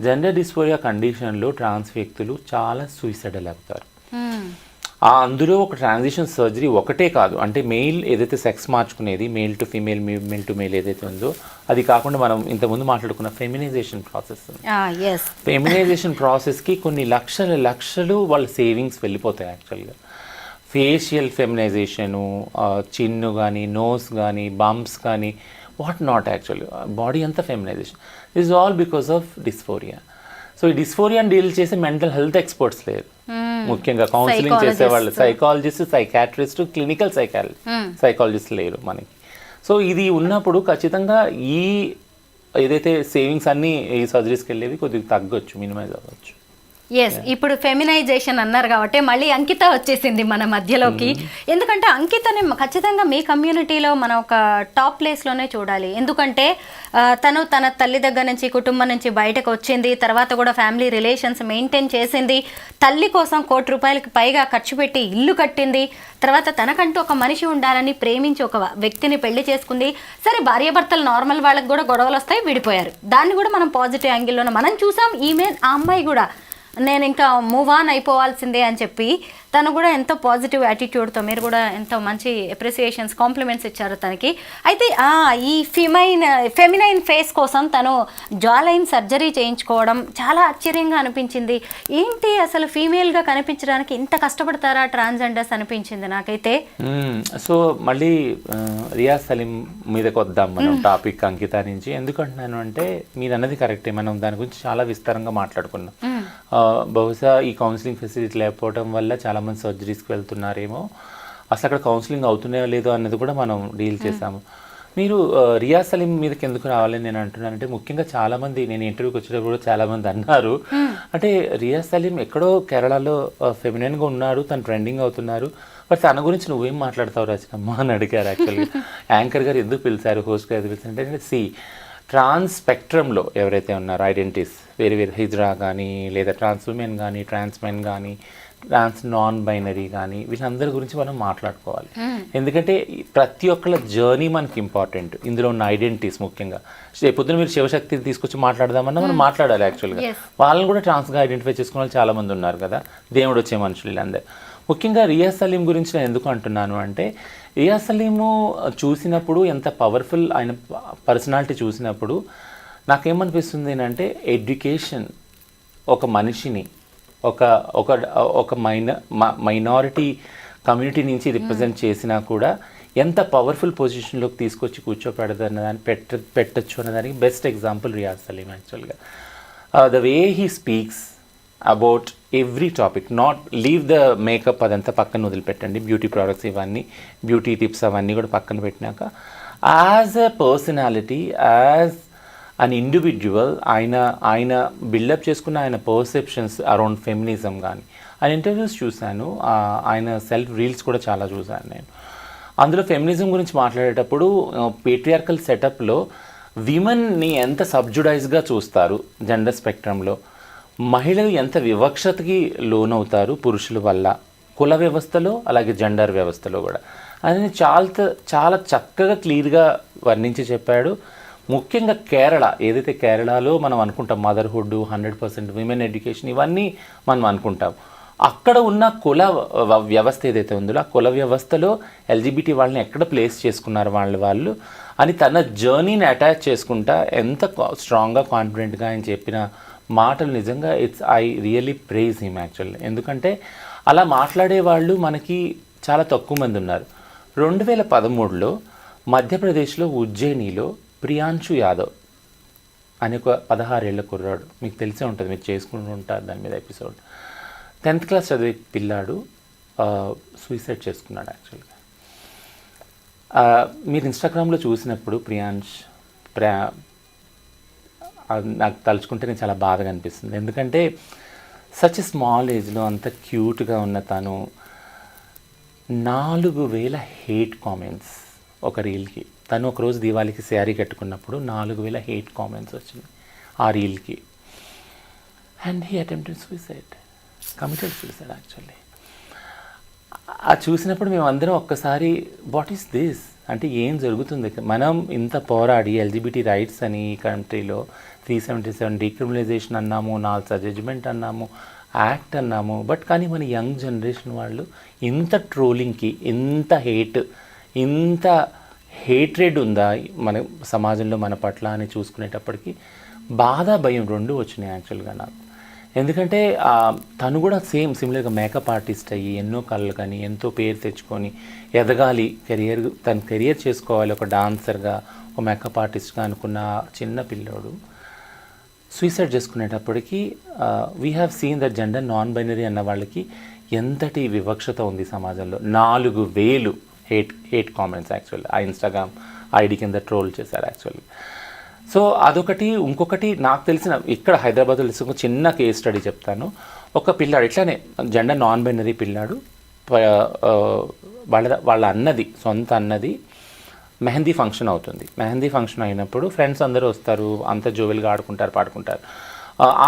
జెండర్ డిస్ఫోరియా కండిషన్లో ట్రాన్స్ వ్యక్తులు చాలా సూసైడల్ అవుతారు. అందులో ఒక ట్రాన్సిషన్ సర్జరీ ఒకటే కాదు, అంటే మెయిల్ ఏదైతే సెక్స్ మార్చుకునేది, male to female, male to male ఏదైతే ఉందో అది కాకుండా మనం ఇంతకుముందు మాట్లాడుకున్న ఫెమినైజేషన్ ప్రాసెస్. ఫెమినైజేషన్ ప్రాసెస్కి కొన్ని లక్షలు వాళ్ళ సేవింగ్స్ వెళ్ళిపోతాయి యాక్చువల్గా. ఫేషియల్ ఫెమినైజేషను, చిన్ను కానీ, నోస్ కానీ, బంప్స్ కానీ, వాట్ నాట్ యాక్చువల్లీ బాడీ అంతా feminisation is all because of dysphoria. So ఈ డిస్ఫోరియాని డీల్ చేసే మెంటల్ హెల్త్ ఎక్స్పర్ట్స్ లేరు, ముఖ్యంగా కౌన్సిలింగ్ చేసేవాళ్ళు, సైకాలజిస్ట్, సైకాట్రిస్ట్, క్లినికల్ సైకాలజిస్ట్ లేరు మనకి. సో ఇది ఉన్నప్పుడు ఖచ్చితంగా ఈ ఏదైతే సేవింగ్స్ అన్నీ ఈ సర్జరీస్కి వెళ్ళేవి కొద్దిగా తగ్గొచ్చు, మినిమైజ్ అవ్వచ్చు. ఎస్, ఇప్పుడు ఫెమినైజేషన్ అన్నారు కాబట్టి మళ్ళీ అంకిత వచ్చేసింది మన మధ్యలోకి. ఎందుకంటే అంకితని ఖచ్చితంగా మీ కమ్యూనిటీలో మనం ఒక టాప్ ప్లేస్లోనే చూడాలి. ఎందుకంటే తను తన తల్లి దగ్గర నుంచి, కుటుంబం నుంచి బయటకు వచ్చింది, తర్వాత కూడా ఫ్యామిలీ రిలేషన్స్ మెయింటైన్ చేసింది, తల్లి కోసం ₹1,00,00,000 పైగా ఖర్చు పెట్టి ఇల్లు కట్టింది, తర్వాత తనకంటూ ఒక మనిషి ఉండాలని ప్రేమించి ఒక వ్యక్తిని పెళ్లి చేసుకుంది. సరే, భార్యాభర్తలు నార్మల్ వాళ్ళకి కూడా గొడవలు వస్తాయి, విడిపోయారు. దాన్ని కూడా మనం పాజిటివ్ యాంగిల్లోనే మనం చూసాం. ఆ అమ్మాయి కూడా నేను ఇంకా మూవ్ ఆన్ అయిపోవాల్సిందే అని చెప్పి తను కూడా ఎంతో పాజిటివ్ యాటిట్యూడ్తో, మీరు కూడా ఎంతో మంచి అప్రిసియేషన్స్, కాంప్లిమెంట్స్ ఇచ్చారు తనకి. అయితే ఈ ఫెమినైన్ ఫేస్ కోసం తను జా లైన్ సర్జరీ చేయించుకోవడం చాలా ఆశ్చర్యంగా అనిపించింది. ఏంటి అసలు ఫీమేల్గా కనిపించడానికి ఇంత కష్టపడతారా ట్రాన్స్జెండర్స్ అనిపించింది నాకైతే. సో మళ్ళీ రియాజ్ సలీం మీదకి వద్దాం మనం టాపిక్ అంకిత నుంచి. ఎందుకంటున్నాను అంటే మీరు అన్నది కరెక్టే, మనం దాని గురించి చాలా విస్తారంగా మాట్లాడుకున్నాం. బహుశా ఈ కౌన్సిలింగ్ ఫెసిలిటీ లేకపోవడం వల్ల చాలామంది సర్జరీస్కి వెళ్తున్నారేమో, అసలు అక్కడ కౌన్సిలింగ్ అవుతున్నాయో లేదో అన్నది కూడా మనం డీల్ చేసాము. మీరు రియాజ్ సలీం మీదకి ఎందుకు రావాలని నేను అంటున్నానంటే, ముఖ్యంగా చాలామంది నేను ఇంటర్వ్యూకి వచ్చేటప్పుడు కూడా చాలామంది అన్నారు, అంటే రియాజ్ సలీం ఎక్కడో కేరళలో ఫెమినైన్గా ఉన్నాడు, తను ట్రెండింగ్ అవుతున్నారు, బట్ తన గురించి నువ్వేం మాట్లాడతావు రచనమ్మ అని అడిగారు. యాక్చువల్గా యాంకర్ గారు ఎందుకు పిలిచారు, హోస్ట్ గారు పిలిచారు అంటే, ట్రాన్స్ స్పెక్ట్రమ్లో ఎవరైతే ఉన్నారో ఐడెంటిటీస్ వేరే వేరే హిజ్రా కానీ, లేదా ట్రాన్స్ ఉమెన్ కానీ, ట్రాన్స్ మెన్ కానీ, ట్రాన్స్ నాన్ బైనరీ కానీ, వీళ్ళందరి గురించి మనం మాట్లాడుకోవాలి. ఎందుకంటే ప్రతి ఒక్కళ్ళ జర్నీ మనకి ఇంపార్టెంట్. ఇందులో ఉన్న ఐడెంటిటీస్ ముఖ్యంగా పొద్దున మీరు శివశక్తిని తీసుకొచ్చి మాట్లాడదామన్నా మనం మాట్లాడాలి. యాక్చువల్గా వాళ్ళని కూడా ట్రాన్స్గా ఐడెంటిఫై చేసుకునే వాళ్ళు చాలామంది ఉన్నారు కదా, దేవుడు వచ్చే మనుషులు వీళ్ళందరూ. ముఖ్యంగా రియాజ్ సలీం గురించి నేను ఎందుకు అంటున్నాను అంటే, రియాజ్ సలీము చూసినప్పుడు ఎంత పవర్ఫుల్ ఆయన పర్సనాలిటీ చూసినప్పుడు నాకేమనిపిస్తుంది అంటే, ఎడ్యుకేషన్ ఒక మనిషిని ఒక ఒక ఒక మైనారిటీ కమ్యూనిటీ నుంచి రిప్రజెంట్ చేసినా కూడా ఎంత పవర్ఫుల్ పొజిషన్లోకి తీసుకొచ్చి కూర్చోపెడదన్నదాన్ని పెట్టచ్చు అన్నదానికి బెస్ట్ ఎగ్జాంపుల్ రియాజ్ సలీం. యాక్చువల్గా the way he speaks about every topic, not leave the makeup అదంతా పక్కన వదిలిపెట్టండి, బ్యూటీ ప్రోడక్ట్స్ ఇవన్నీ, బ్యూటీ టిప్స్ అవన్నీ కూడా పక్కన పెట్టినాక, as a personality, as an individual ఆయన బిల్డప్ చేసుకున్న ఆయన పర్సెప్షన్స్ అరౌండ్ ఫెమినిజం కానీ, ఆయన ఇంటర్వ్యూస్ చూశాను, ఆయన సెల్ఫ్ రీల్స్ కూడా చాలా చూశాను నేను. అందులో ఫెమినిజం గురించి మాట్లాడేటప్పుడు పేట్రియార్కల్ సెటప్లో విమెన్ని ఎంత సబ్జుడైజ్గా చూస్తారు జెండర్ స్పెక్ట్రంలో, మహిళలు ఎంత వివక్షతకి లోనవుతారు పురుషుల వల్ల, కుల వ్యవస్థలో అలాగే జెండర్ వ్యవస్థలో కూడా, అని చాలా చక్కగా క్లియర్గా వర్ణించి చెప్పాడు. ముఖ్యంగా కేరళ, ఏదైతే కేరళలో మనం అనుకుంటాం మదర్హుడ్, 100% విమెన్ ఎడ్యుకేషన్, ఇవన్నీ మనం అనుకుంటాం. అక్కడ ఉన్న కుల వ్యవస్థ ఏదైతే ఉందో, ఆ కుల వ్యవస్థలో ఎల్జిబిటీ వాళ్ళని ఎక్కడ ప్లేస్ చేసుకున్నారు వాళ్ళు అని తన జర్నీని అటాచ్ చేసుకుంటా ఎంత స్ట్రాంగ్గా కాన్ఫిడెంట్గా ఆయన చెప్పిన మాటలు నిజంగా I really praise him actually. ఎందుకంటే అలా మాట్లాడే వాళ్ళు మనకి చాలా తక్కువ మంది ఉన్నారు. 2013లో మధ్యప్రదేశ్లో ఉజ్జయినిలో ప్రియాంశు యాదవ్ అని ఒక 16 ఏళ్ల కుర్రాడు, మీకు తెలిసే ఉంటుంది, మీరు చేసుకుంటూ ఉంటారు దాని మీద ఎపిసోడ్, 10th క్లాస్ చదివే పిల్లాడు సూసైడ్ చేసుకున్నాడు. యాక్చువల్గా మీరు ఇన్స్టాగ్రామ్లో చూసినప్పుడు నాకు తలుచుకుంటే నేను చాలా బాధగా అనిపిస్తుంది. ఎందుకంటే సచ్ స్మాల్ ఏజ్లో అంత క్యూట్గా ఉన్న తను 4000 హేట్ కామెంట్స్ ఒక రీల్కి. తను ఒకరోజు దీవాళికి శారీ కట్టుకున్నప్పుడు 4000 హేట్ కామెంట్స్ వచ్చినాయి ఆ రీల్కి. And he attempted suicide, committed suicide actually. అది చూసినప్పుడు మేమందరం ఒక్కసారి వాట్ ఈస్ దిస్ అంటే ఏం జరుగుతుంది, మనం ఇంత పోరాడి ఎల్జిబిటీ రైట్స్ అని ఈ కంట్రీలో 377 డీక్రిమినలైజేషన్ అన్నాము, 4 జడ్జిమెంట్ అన్నాము, యాక్ట్ అన్నాము, బట్ కానీ మన యంగ్ జనరేషన్ వాళ్ళు ఇంత ట్రోలింగ్కి, ఇంత హేట్రెడ్ ఉందా మన సమాజంలో మన పట్ల అని చూసుకునేటప్పటికి బాధ, భయం రెండు వచ్చినాయి యాక్చువల్గా నాకు. ఎందుకంటే తను కూడా సిమిలర్గా మేకప్ ఆర్టిస్ట్ అయ్యి ఎన్నో కళ్ళు కానీ ఎంతో పేరు తెచ్చుకొని ఎదగాలి, తన కెరియర్ చేసుకోవాలి ఒక డాన్సర్గా, ఒక మేకప్ ఆర్టిస్ట్గా అనుకున్న చిన్న పిల్లోడు సూసైడ్ చేసుకునేటప్పటికి we have seen that gender non binary అన్న వాళ్ళకి ఎంతటి వివక్షత ఉంది సమాజంలో. 4000 హేట్ కామెంట్స్ యాక్చువల్లీ ఆ ఇన్స్టాగ్రామ్ ఐడి కింద ట్రోల్ చేశారు యాక్చువల్లీ. సో అదొకటి. ఇంకొకటి నాకు తెలిసిన ఇక్కడ హైదరాబాద్లో ఒక చిన్న కేస్ స్టడీ చెప్తాను. ఒక పిల్లాడు ఇట్లానే జెండర్ నాన్ బైనరీ పిల్లాడు, వాళ్ళ అన్నది, సొంత అన్నది మెహందీ ఫంక్షన్ అవుతుంది. మెహందీ ఫంక్షన్ అయినప్పుడు ఫ్రెండ్స్ అందరూ వస్తారు, అంత జోవెల్గా ఆడుకుంటారు, పాడుకుంటారు.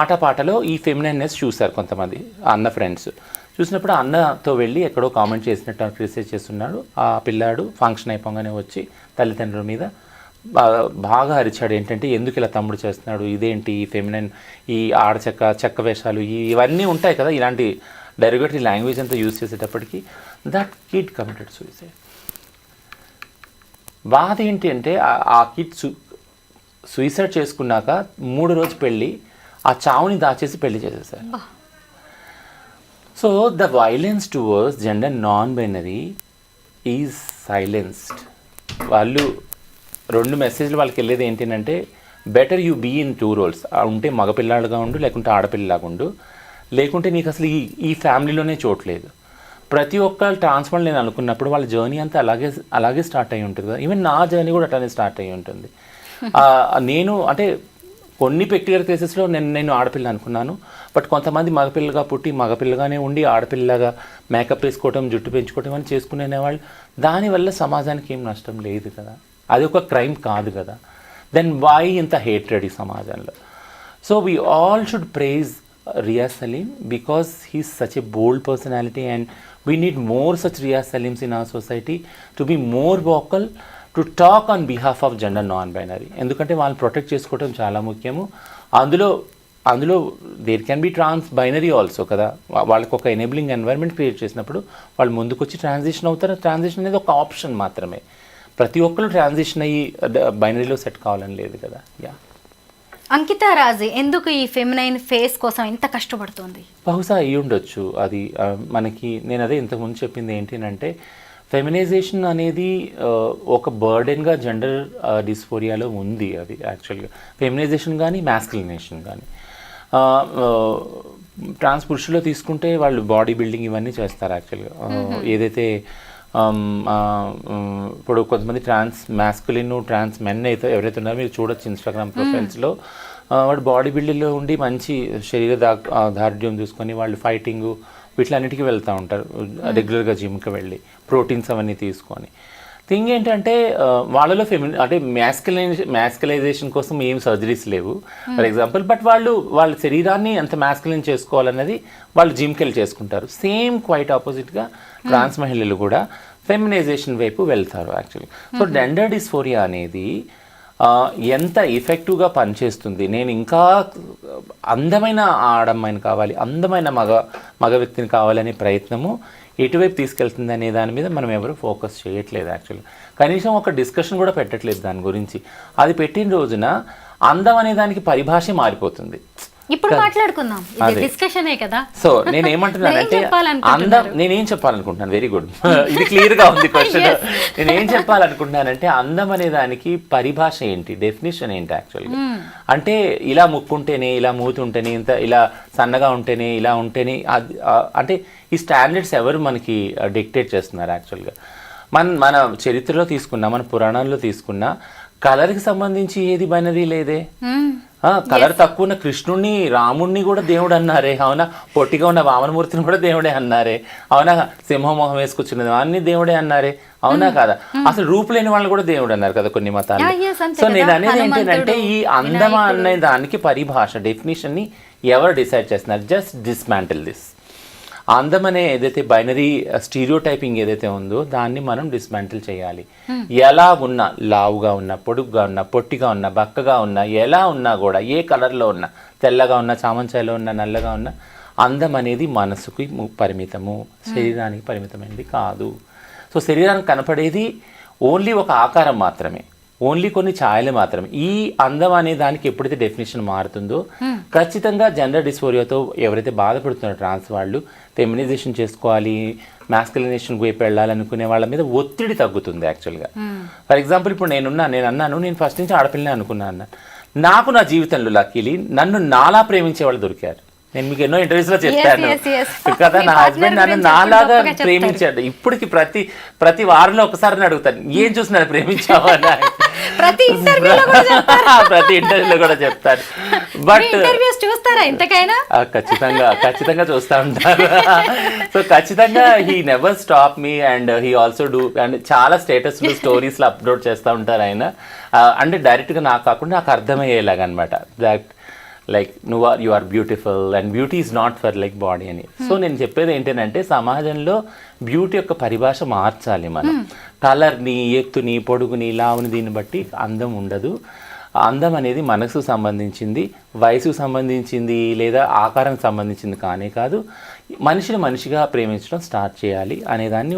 ఆటపాటలో ఈ ఫెమినైన్నెస్ చూశారు కొంతమంది అన్న ఫ్రెండ్స్. చూసినప్పుడు అన్నతో వెళ్ళి ఎక్కడో కామెంట్ చేసినట్టు క్రిటిసైజ్ చేస్తున్నాడు. ఆ పిల్లాడు ఫంక్షన్ అయిపోగానే వచ్చి తల్లిదండ్రుల మీద బాగా అరిచాడు. ఏంటంటే ఎందుకు ఇలా తమ్ముడు చేస్తున్నాడు, ఇదేంటి ఈ ఫెమినైన్, ఈ చెక్క వేషాలు, ఇవన్నీ ఉంటాయి కదా, ఇలాంటి డెరిగేటరీ లాంగ్వేజ్ అంతా యూజ్ చేసేటప్పటికి దట్ కిడ్ కమిటెడ్ సూసైడ్. బాధ ఏంటి అంటే ఆ కిడ్ సూసైడ్ చేసుకున్నాక 3 రోజు పెళ్ళి, ఆ చావుని దాచేసి పెళ్లి చేసేసారు. So the violence towards gender non binary is silenced. వాళ్ళు 2 మెసేజ్లు వాళ్ళకి వెళ్ళేది ఏంటంటే better you be in 2 roles. ఉంటే మగపిల్లాడుగా ఉండు, లేకుంటే ఆడపిల్లలాగా ఉండు, లేకుంటే నీకు అసలు ఈ ఫ్యామిలీలోనే చోట్లేదు. ప్రతి ఒక్క ట్రాన్స్ఫర్ నేను అనుకున్నప్పుడు వాళ్ళ జర్నీ అంతా అలాగే స్టార్ట్ అయ్యి ఉంటుంది కదా. ఈవెన్ నా జర్నీ కూడా అట్లానే స్టార్ట్ అయ్యి ఉంటుంది. నేను అంటే కొన్ని పెక్యులర్ కేసెస్లో నేను ఆడపిల్ల అనుకున్నాను, బట్ కొంతమంది మగపిల్లగా పుట్టి మగపిల్లగానే ఉండి ఆడపిల్లగా మేకప్ వేసుకోవటం, జుట్టు పెంచుకోవటం అని చేసుకునేవాళ్ళు. దానివల్ల సమాజానికి ఏం నష్టం లేదు కదా, అది ఒక క్రైమ్ కాదు కదా. దెన్ వై ఇంత హేట్రెడ్ ఈ సమాజంలో? So we all should praise Riya Salim because he's such a bold personality, and we need more such Riya Salims in our society to be more vocal, to talk on behalf of gender non-binary. ఎందుకంటే వాళ్ళని protect చేసుకోవడం చాలా ముఖ్యము. అందులో there can be trans binary also కదా. వాళ్ళకి ఒక enabling environment create చేసినప్పుడు వాళ్ళు ముందుకు వచ్చి ట్రాన్సిషన్ అవుతారు. ట్రాన్సిషన్ అనేది ఒక ఆప్షన్ మాత్రమే. ప్రతి ఒక్కరు ట్రాన్సిషన్ అయ్యి బైనరీలో సెట్ కావాలని లేదు కదా. యా, అంకితా రాజ్ ఎందుకు ఈ ఫెమినైన్ ఫేస్ కోసం ఇంత కష్టపడుతుంది? బహుశా అయ్యి ఉండొచ్చు. అది మనకి నేను అదే ఇంతకుముందు చెప్పింది ఏంటంటే ఫెమినైజేషన్ అనేది ఒక బర్డెన్గా జెండర్ డిస్ఫోరియాలో ఉంది. అది యాక్చువల్గా ఫెమినైజేషన్ కానీ మ్యాస్కులినేషన్ కానీ. ట్రాన్స్ పురుషుల్లో తీసుకుంటే వాళ్ళు బాడీ బిల్డింగ్ ఇవన్నీ చేస్తారు యాక్చువల్గా. ఏదైతే ఇప్పుడు కొంతమంది ట్రాన్స్ మ్యాస్కులిన్, ట్రాన్స్ మెన్ అయితే ఎవరైతే ఉన్నారో మీరు చూడొచ్చు ఇన్స్టాగ్రామ్ ప్రొఫైల్స్లో, వాడు బాడీ బిల్డింగ్లో ఉండి మంచి శరీర దార్ఢ్యం చూసుకొని వాళ్ళు ఫైటింగ్ వీటిలన్నిటికీ వెళ్తూ ఉంటారు రెగ్యులర్గా జిమ్కి వెళ్ళి, ప్రోటీన్స్ అవన్నీ తీసుకొని. థింగ్ ఏంటంటే వాళ్ళలో అంటే మ్యాస్కులైజేషన్ కోసం ఏం సర్జరీస్ లేవు ఫర్ ఎగ్జాంపుల్, బట్ వాళ్ళ శరీరాన్ని ఎంత మ్యాస్కులైన్ చేసుకోవాలన్నది వాళ్ళు జిమ్కి వెళ్ళి చేసుకుంటారు. సేమ్ క్వైట్ ఆపోజిట్గా ట్రాన్స్ మహిళలు కూడా ఫెమినైజేషన్ వైపు వెళ్తారు యాక్చువల్లీ. సో జెండర్ డిస్ఫోరియా అనేది ఎంత ఎఫెక్టివ్గా పనిచేస్తుంది, నేను ఇంకా అందమైన ఆడమ్మాయిని కావాలి, అందమైన మగ వ్యక్తిని కావాలనే ప్రయత్నము ఎటువైపు తీసుకెళ్తుంది అనే దాని మీద మనం ఎవరు ఫోకస్ చేయట్లేదు యాక్చువల్లీ. కనీసం ఒక డిస్కషన్ కూడా పెట్టట్లేదు దాని గురించి. అది పెట్టిన రోజున అందం అనే దానికి పరిభాష మారిపోతుంది. ఇప్పుడు మాట్లాడుకుందాం, ఇది డిస్కషనే కదా. సో నేనేమంటున్నానంటే నేనేం చెప్పాలనుకుంటున్నాను, వెరీ గుడ్, ఇది క్లియర్గా ఉంది క్వశ్చన్. నేనేం చెప్పాలనుకుంటున్నానంటే అందం అనే దానికి పరిభాష ఏంటి, డెఫినేషన్ ఏంటి యాక్చువల్గా. అంటే ఇలా ముక్కుంటేనే, ఇలా మూతుంటేనే, ఇలా సన్నగా ఉంటేనే, ఇలా ఉంటేనే, అంటే ఈ స్టాండర్డ్స్ ఎవరు మనకి డిక్టేట్ చేస్తున్నారు యాక్చువల్గా. మన చరిత్రలో తీసుకున్నా, మన పురాణాల్లో తీసుకున్నా కలర్కి సంబంధించి ఏది బైనరీ లేదే. కలర్ తక్కువ ఉన్న కృష్ణుడిని, రాముడిని కూడా దేవుడు అన్నారే, అవునా? పొట్టిగా ఉన్న వామనమూర్తిని కూడా దేవుడే అన్నారే, అవునా? సింహమోహం వేసుకొచ్చినది అన్ని దేవుడే అన్నారే, అవునా కాదా? అసలు రూపు లేని వాళ్ళు కూడా దేవుడు అన్నారు కదా కొన్ని మతాలు. సో నేను అనేది ఏంటంటే ఈ అందం అనే దానికి పరిభాష, డెఫినేషన్ని ఎవరు డిసైడ్ చేస్తున్నారు? Just dismantle this. అందం అనే ఏదైతే బైనరీ స్టీరియోటైపింగ్ ఏదైతే ఉందో దాన్ని మనం డిస్మాంటిల్ చేయాలి. ఎలా ఉన్నా, లావుగా ఉన్నా, పొడుగ్గా ఉన్నా, పొట్టిగా ఉన్నా, బక్కగా ఉన్నా, ఎలా ఉన్నా కూడా, ఏ కలర్లో ఉన్నా, తెల్లగా ఉన్నా, చామంచాయలో ఉన్నా, నల్లగా ఉన్నా, అందం అనేది మనసుకి పరిమితము, శరీరానికి పరిమితమైనది కాదు. సో శరీరానికి కనపడేది ఓన్లీ ఒక ఆకారం మాత్రమే, ఓన్లీ కొన్ని ఛాయలు మాత్రమే. ఈ అందం అనే దానికి ఎప్పుడైతే డెఫినేషన్ మారుతుందో ఖచ్చితంగా జెండర్ డిస్ఫోరియాతో ఎవరైతే బాధపడుతున్నారో ట్రాన్స్ వాళ్ళు, ఫెమినైజేషన్ చేసుకోవాలి, మ్యాస్కులినేషన్ వైపు వెళ్ళాలనుకునే వాళ్ళ మీద ఒత్తిడి తగ్గుతుంది యాక్చువల్గా. ఫర్ ఎగ్జాంపుల్ ఇప్పుడు నేను అన్నాను, నేను ఫస్ట్ నుంచి ఆడపిల్లనే అనుకున్నాను. నాకు నా జీవితంలో లక్కీలీ నన్ను నాలా ప్రేమించే వాళ్ళు దొరికారు. నేను మీకు ఎన్నో ఇంటర్వ్యూస్లో చెప్పాను కదా, నా హస్బెండ్ నన్ను నాలాగా ప్రేమించాడు. ఇప్పటికి ప్రతి వారంలో ఒకసారి అడుగుతాను, ఏం చూసినారు ప్రేమించావా అని. ప్రతి ఇంటర్వ్యూలో కూడా చెప్తారు. బట్ చూస్తారా ఇంతకైనా? ఖచ్చితంగా చూస్తూ ఉంటారు. సో ఖచ్చితంగా he never stop me and he also do, and చాలా స్టేటస్లు, స్టోరీస్లో అప్లోడ్ చేస్తూ ఉంటారు ఆయన. అంటే డైరెక్ట్గా నాకు కాకుండా నాకు అర్థమయ్యేలాగా అనమాట. Like you are beautiful and beauty is not for like body అని. సో నేను చెప్పేది ఏంటంటే సమాజంలో బ్యూటీ యొక్క పరిభాష మార్చాలి మనం. కలర్ని, ఎత్తుని, పొడుగుని, లావుని దీన్ని బట్టి అందం ఉండదు. అందం అనేది మనసుకు సంబంధించింది, వయసుకు సంబంధించింది, లేదా ఆకారానికి సంబంధించింది కానే కాదు. మనిషిని మనిషిగా ప్రేమించడం స్టార్ట్ చేయాలి అనేదాన్ని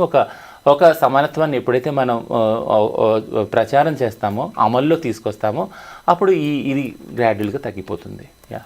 ఒక సమానత్వాన్ని ఎప్పుడైతే మనం ప్రచారం చేస్తామో, అమల్లో తీసుకొస్తామో, అప్పుడు ఇది గ్రాడ్యువల్గా తగ్గిపోతుంది. యా.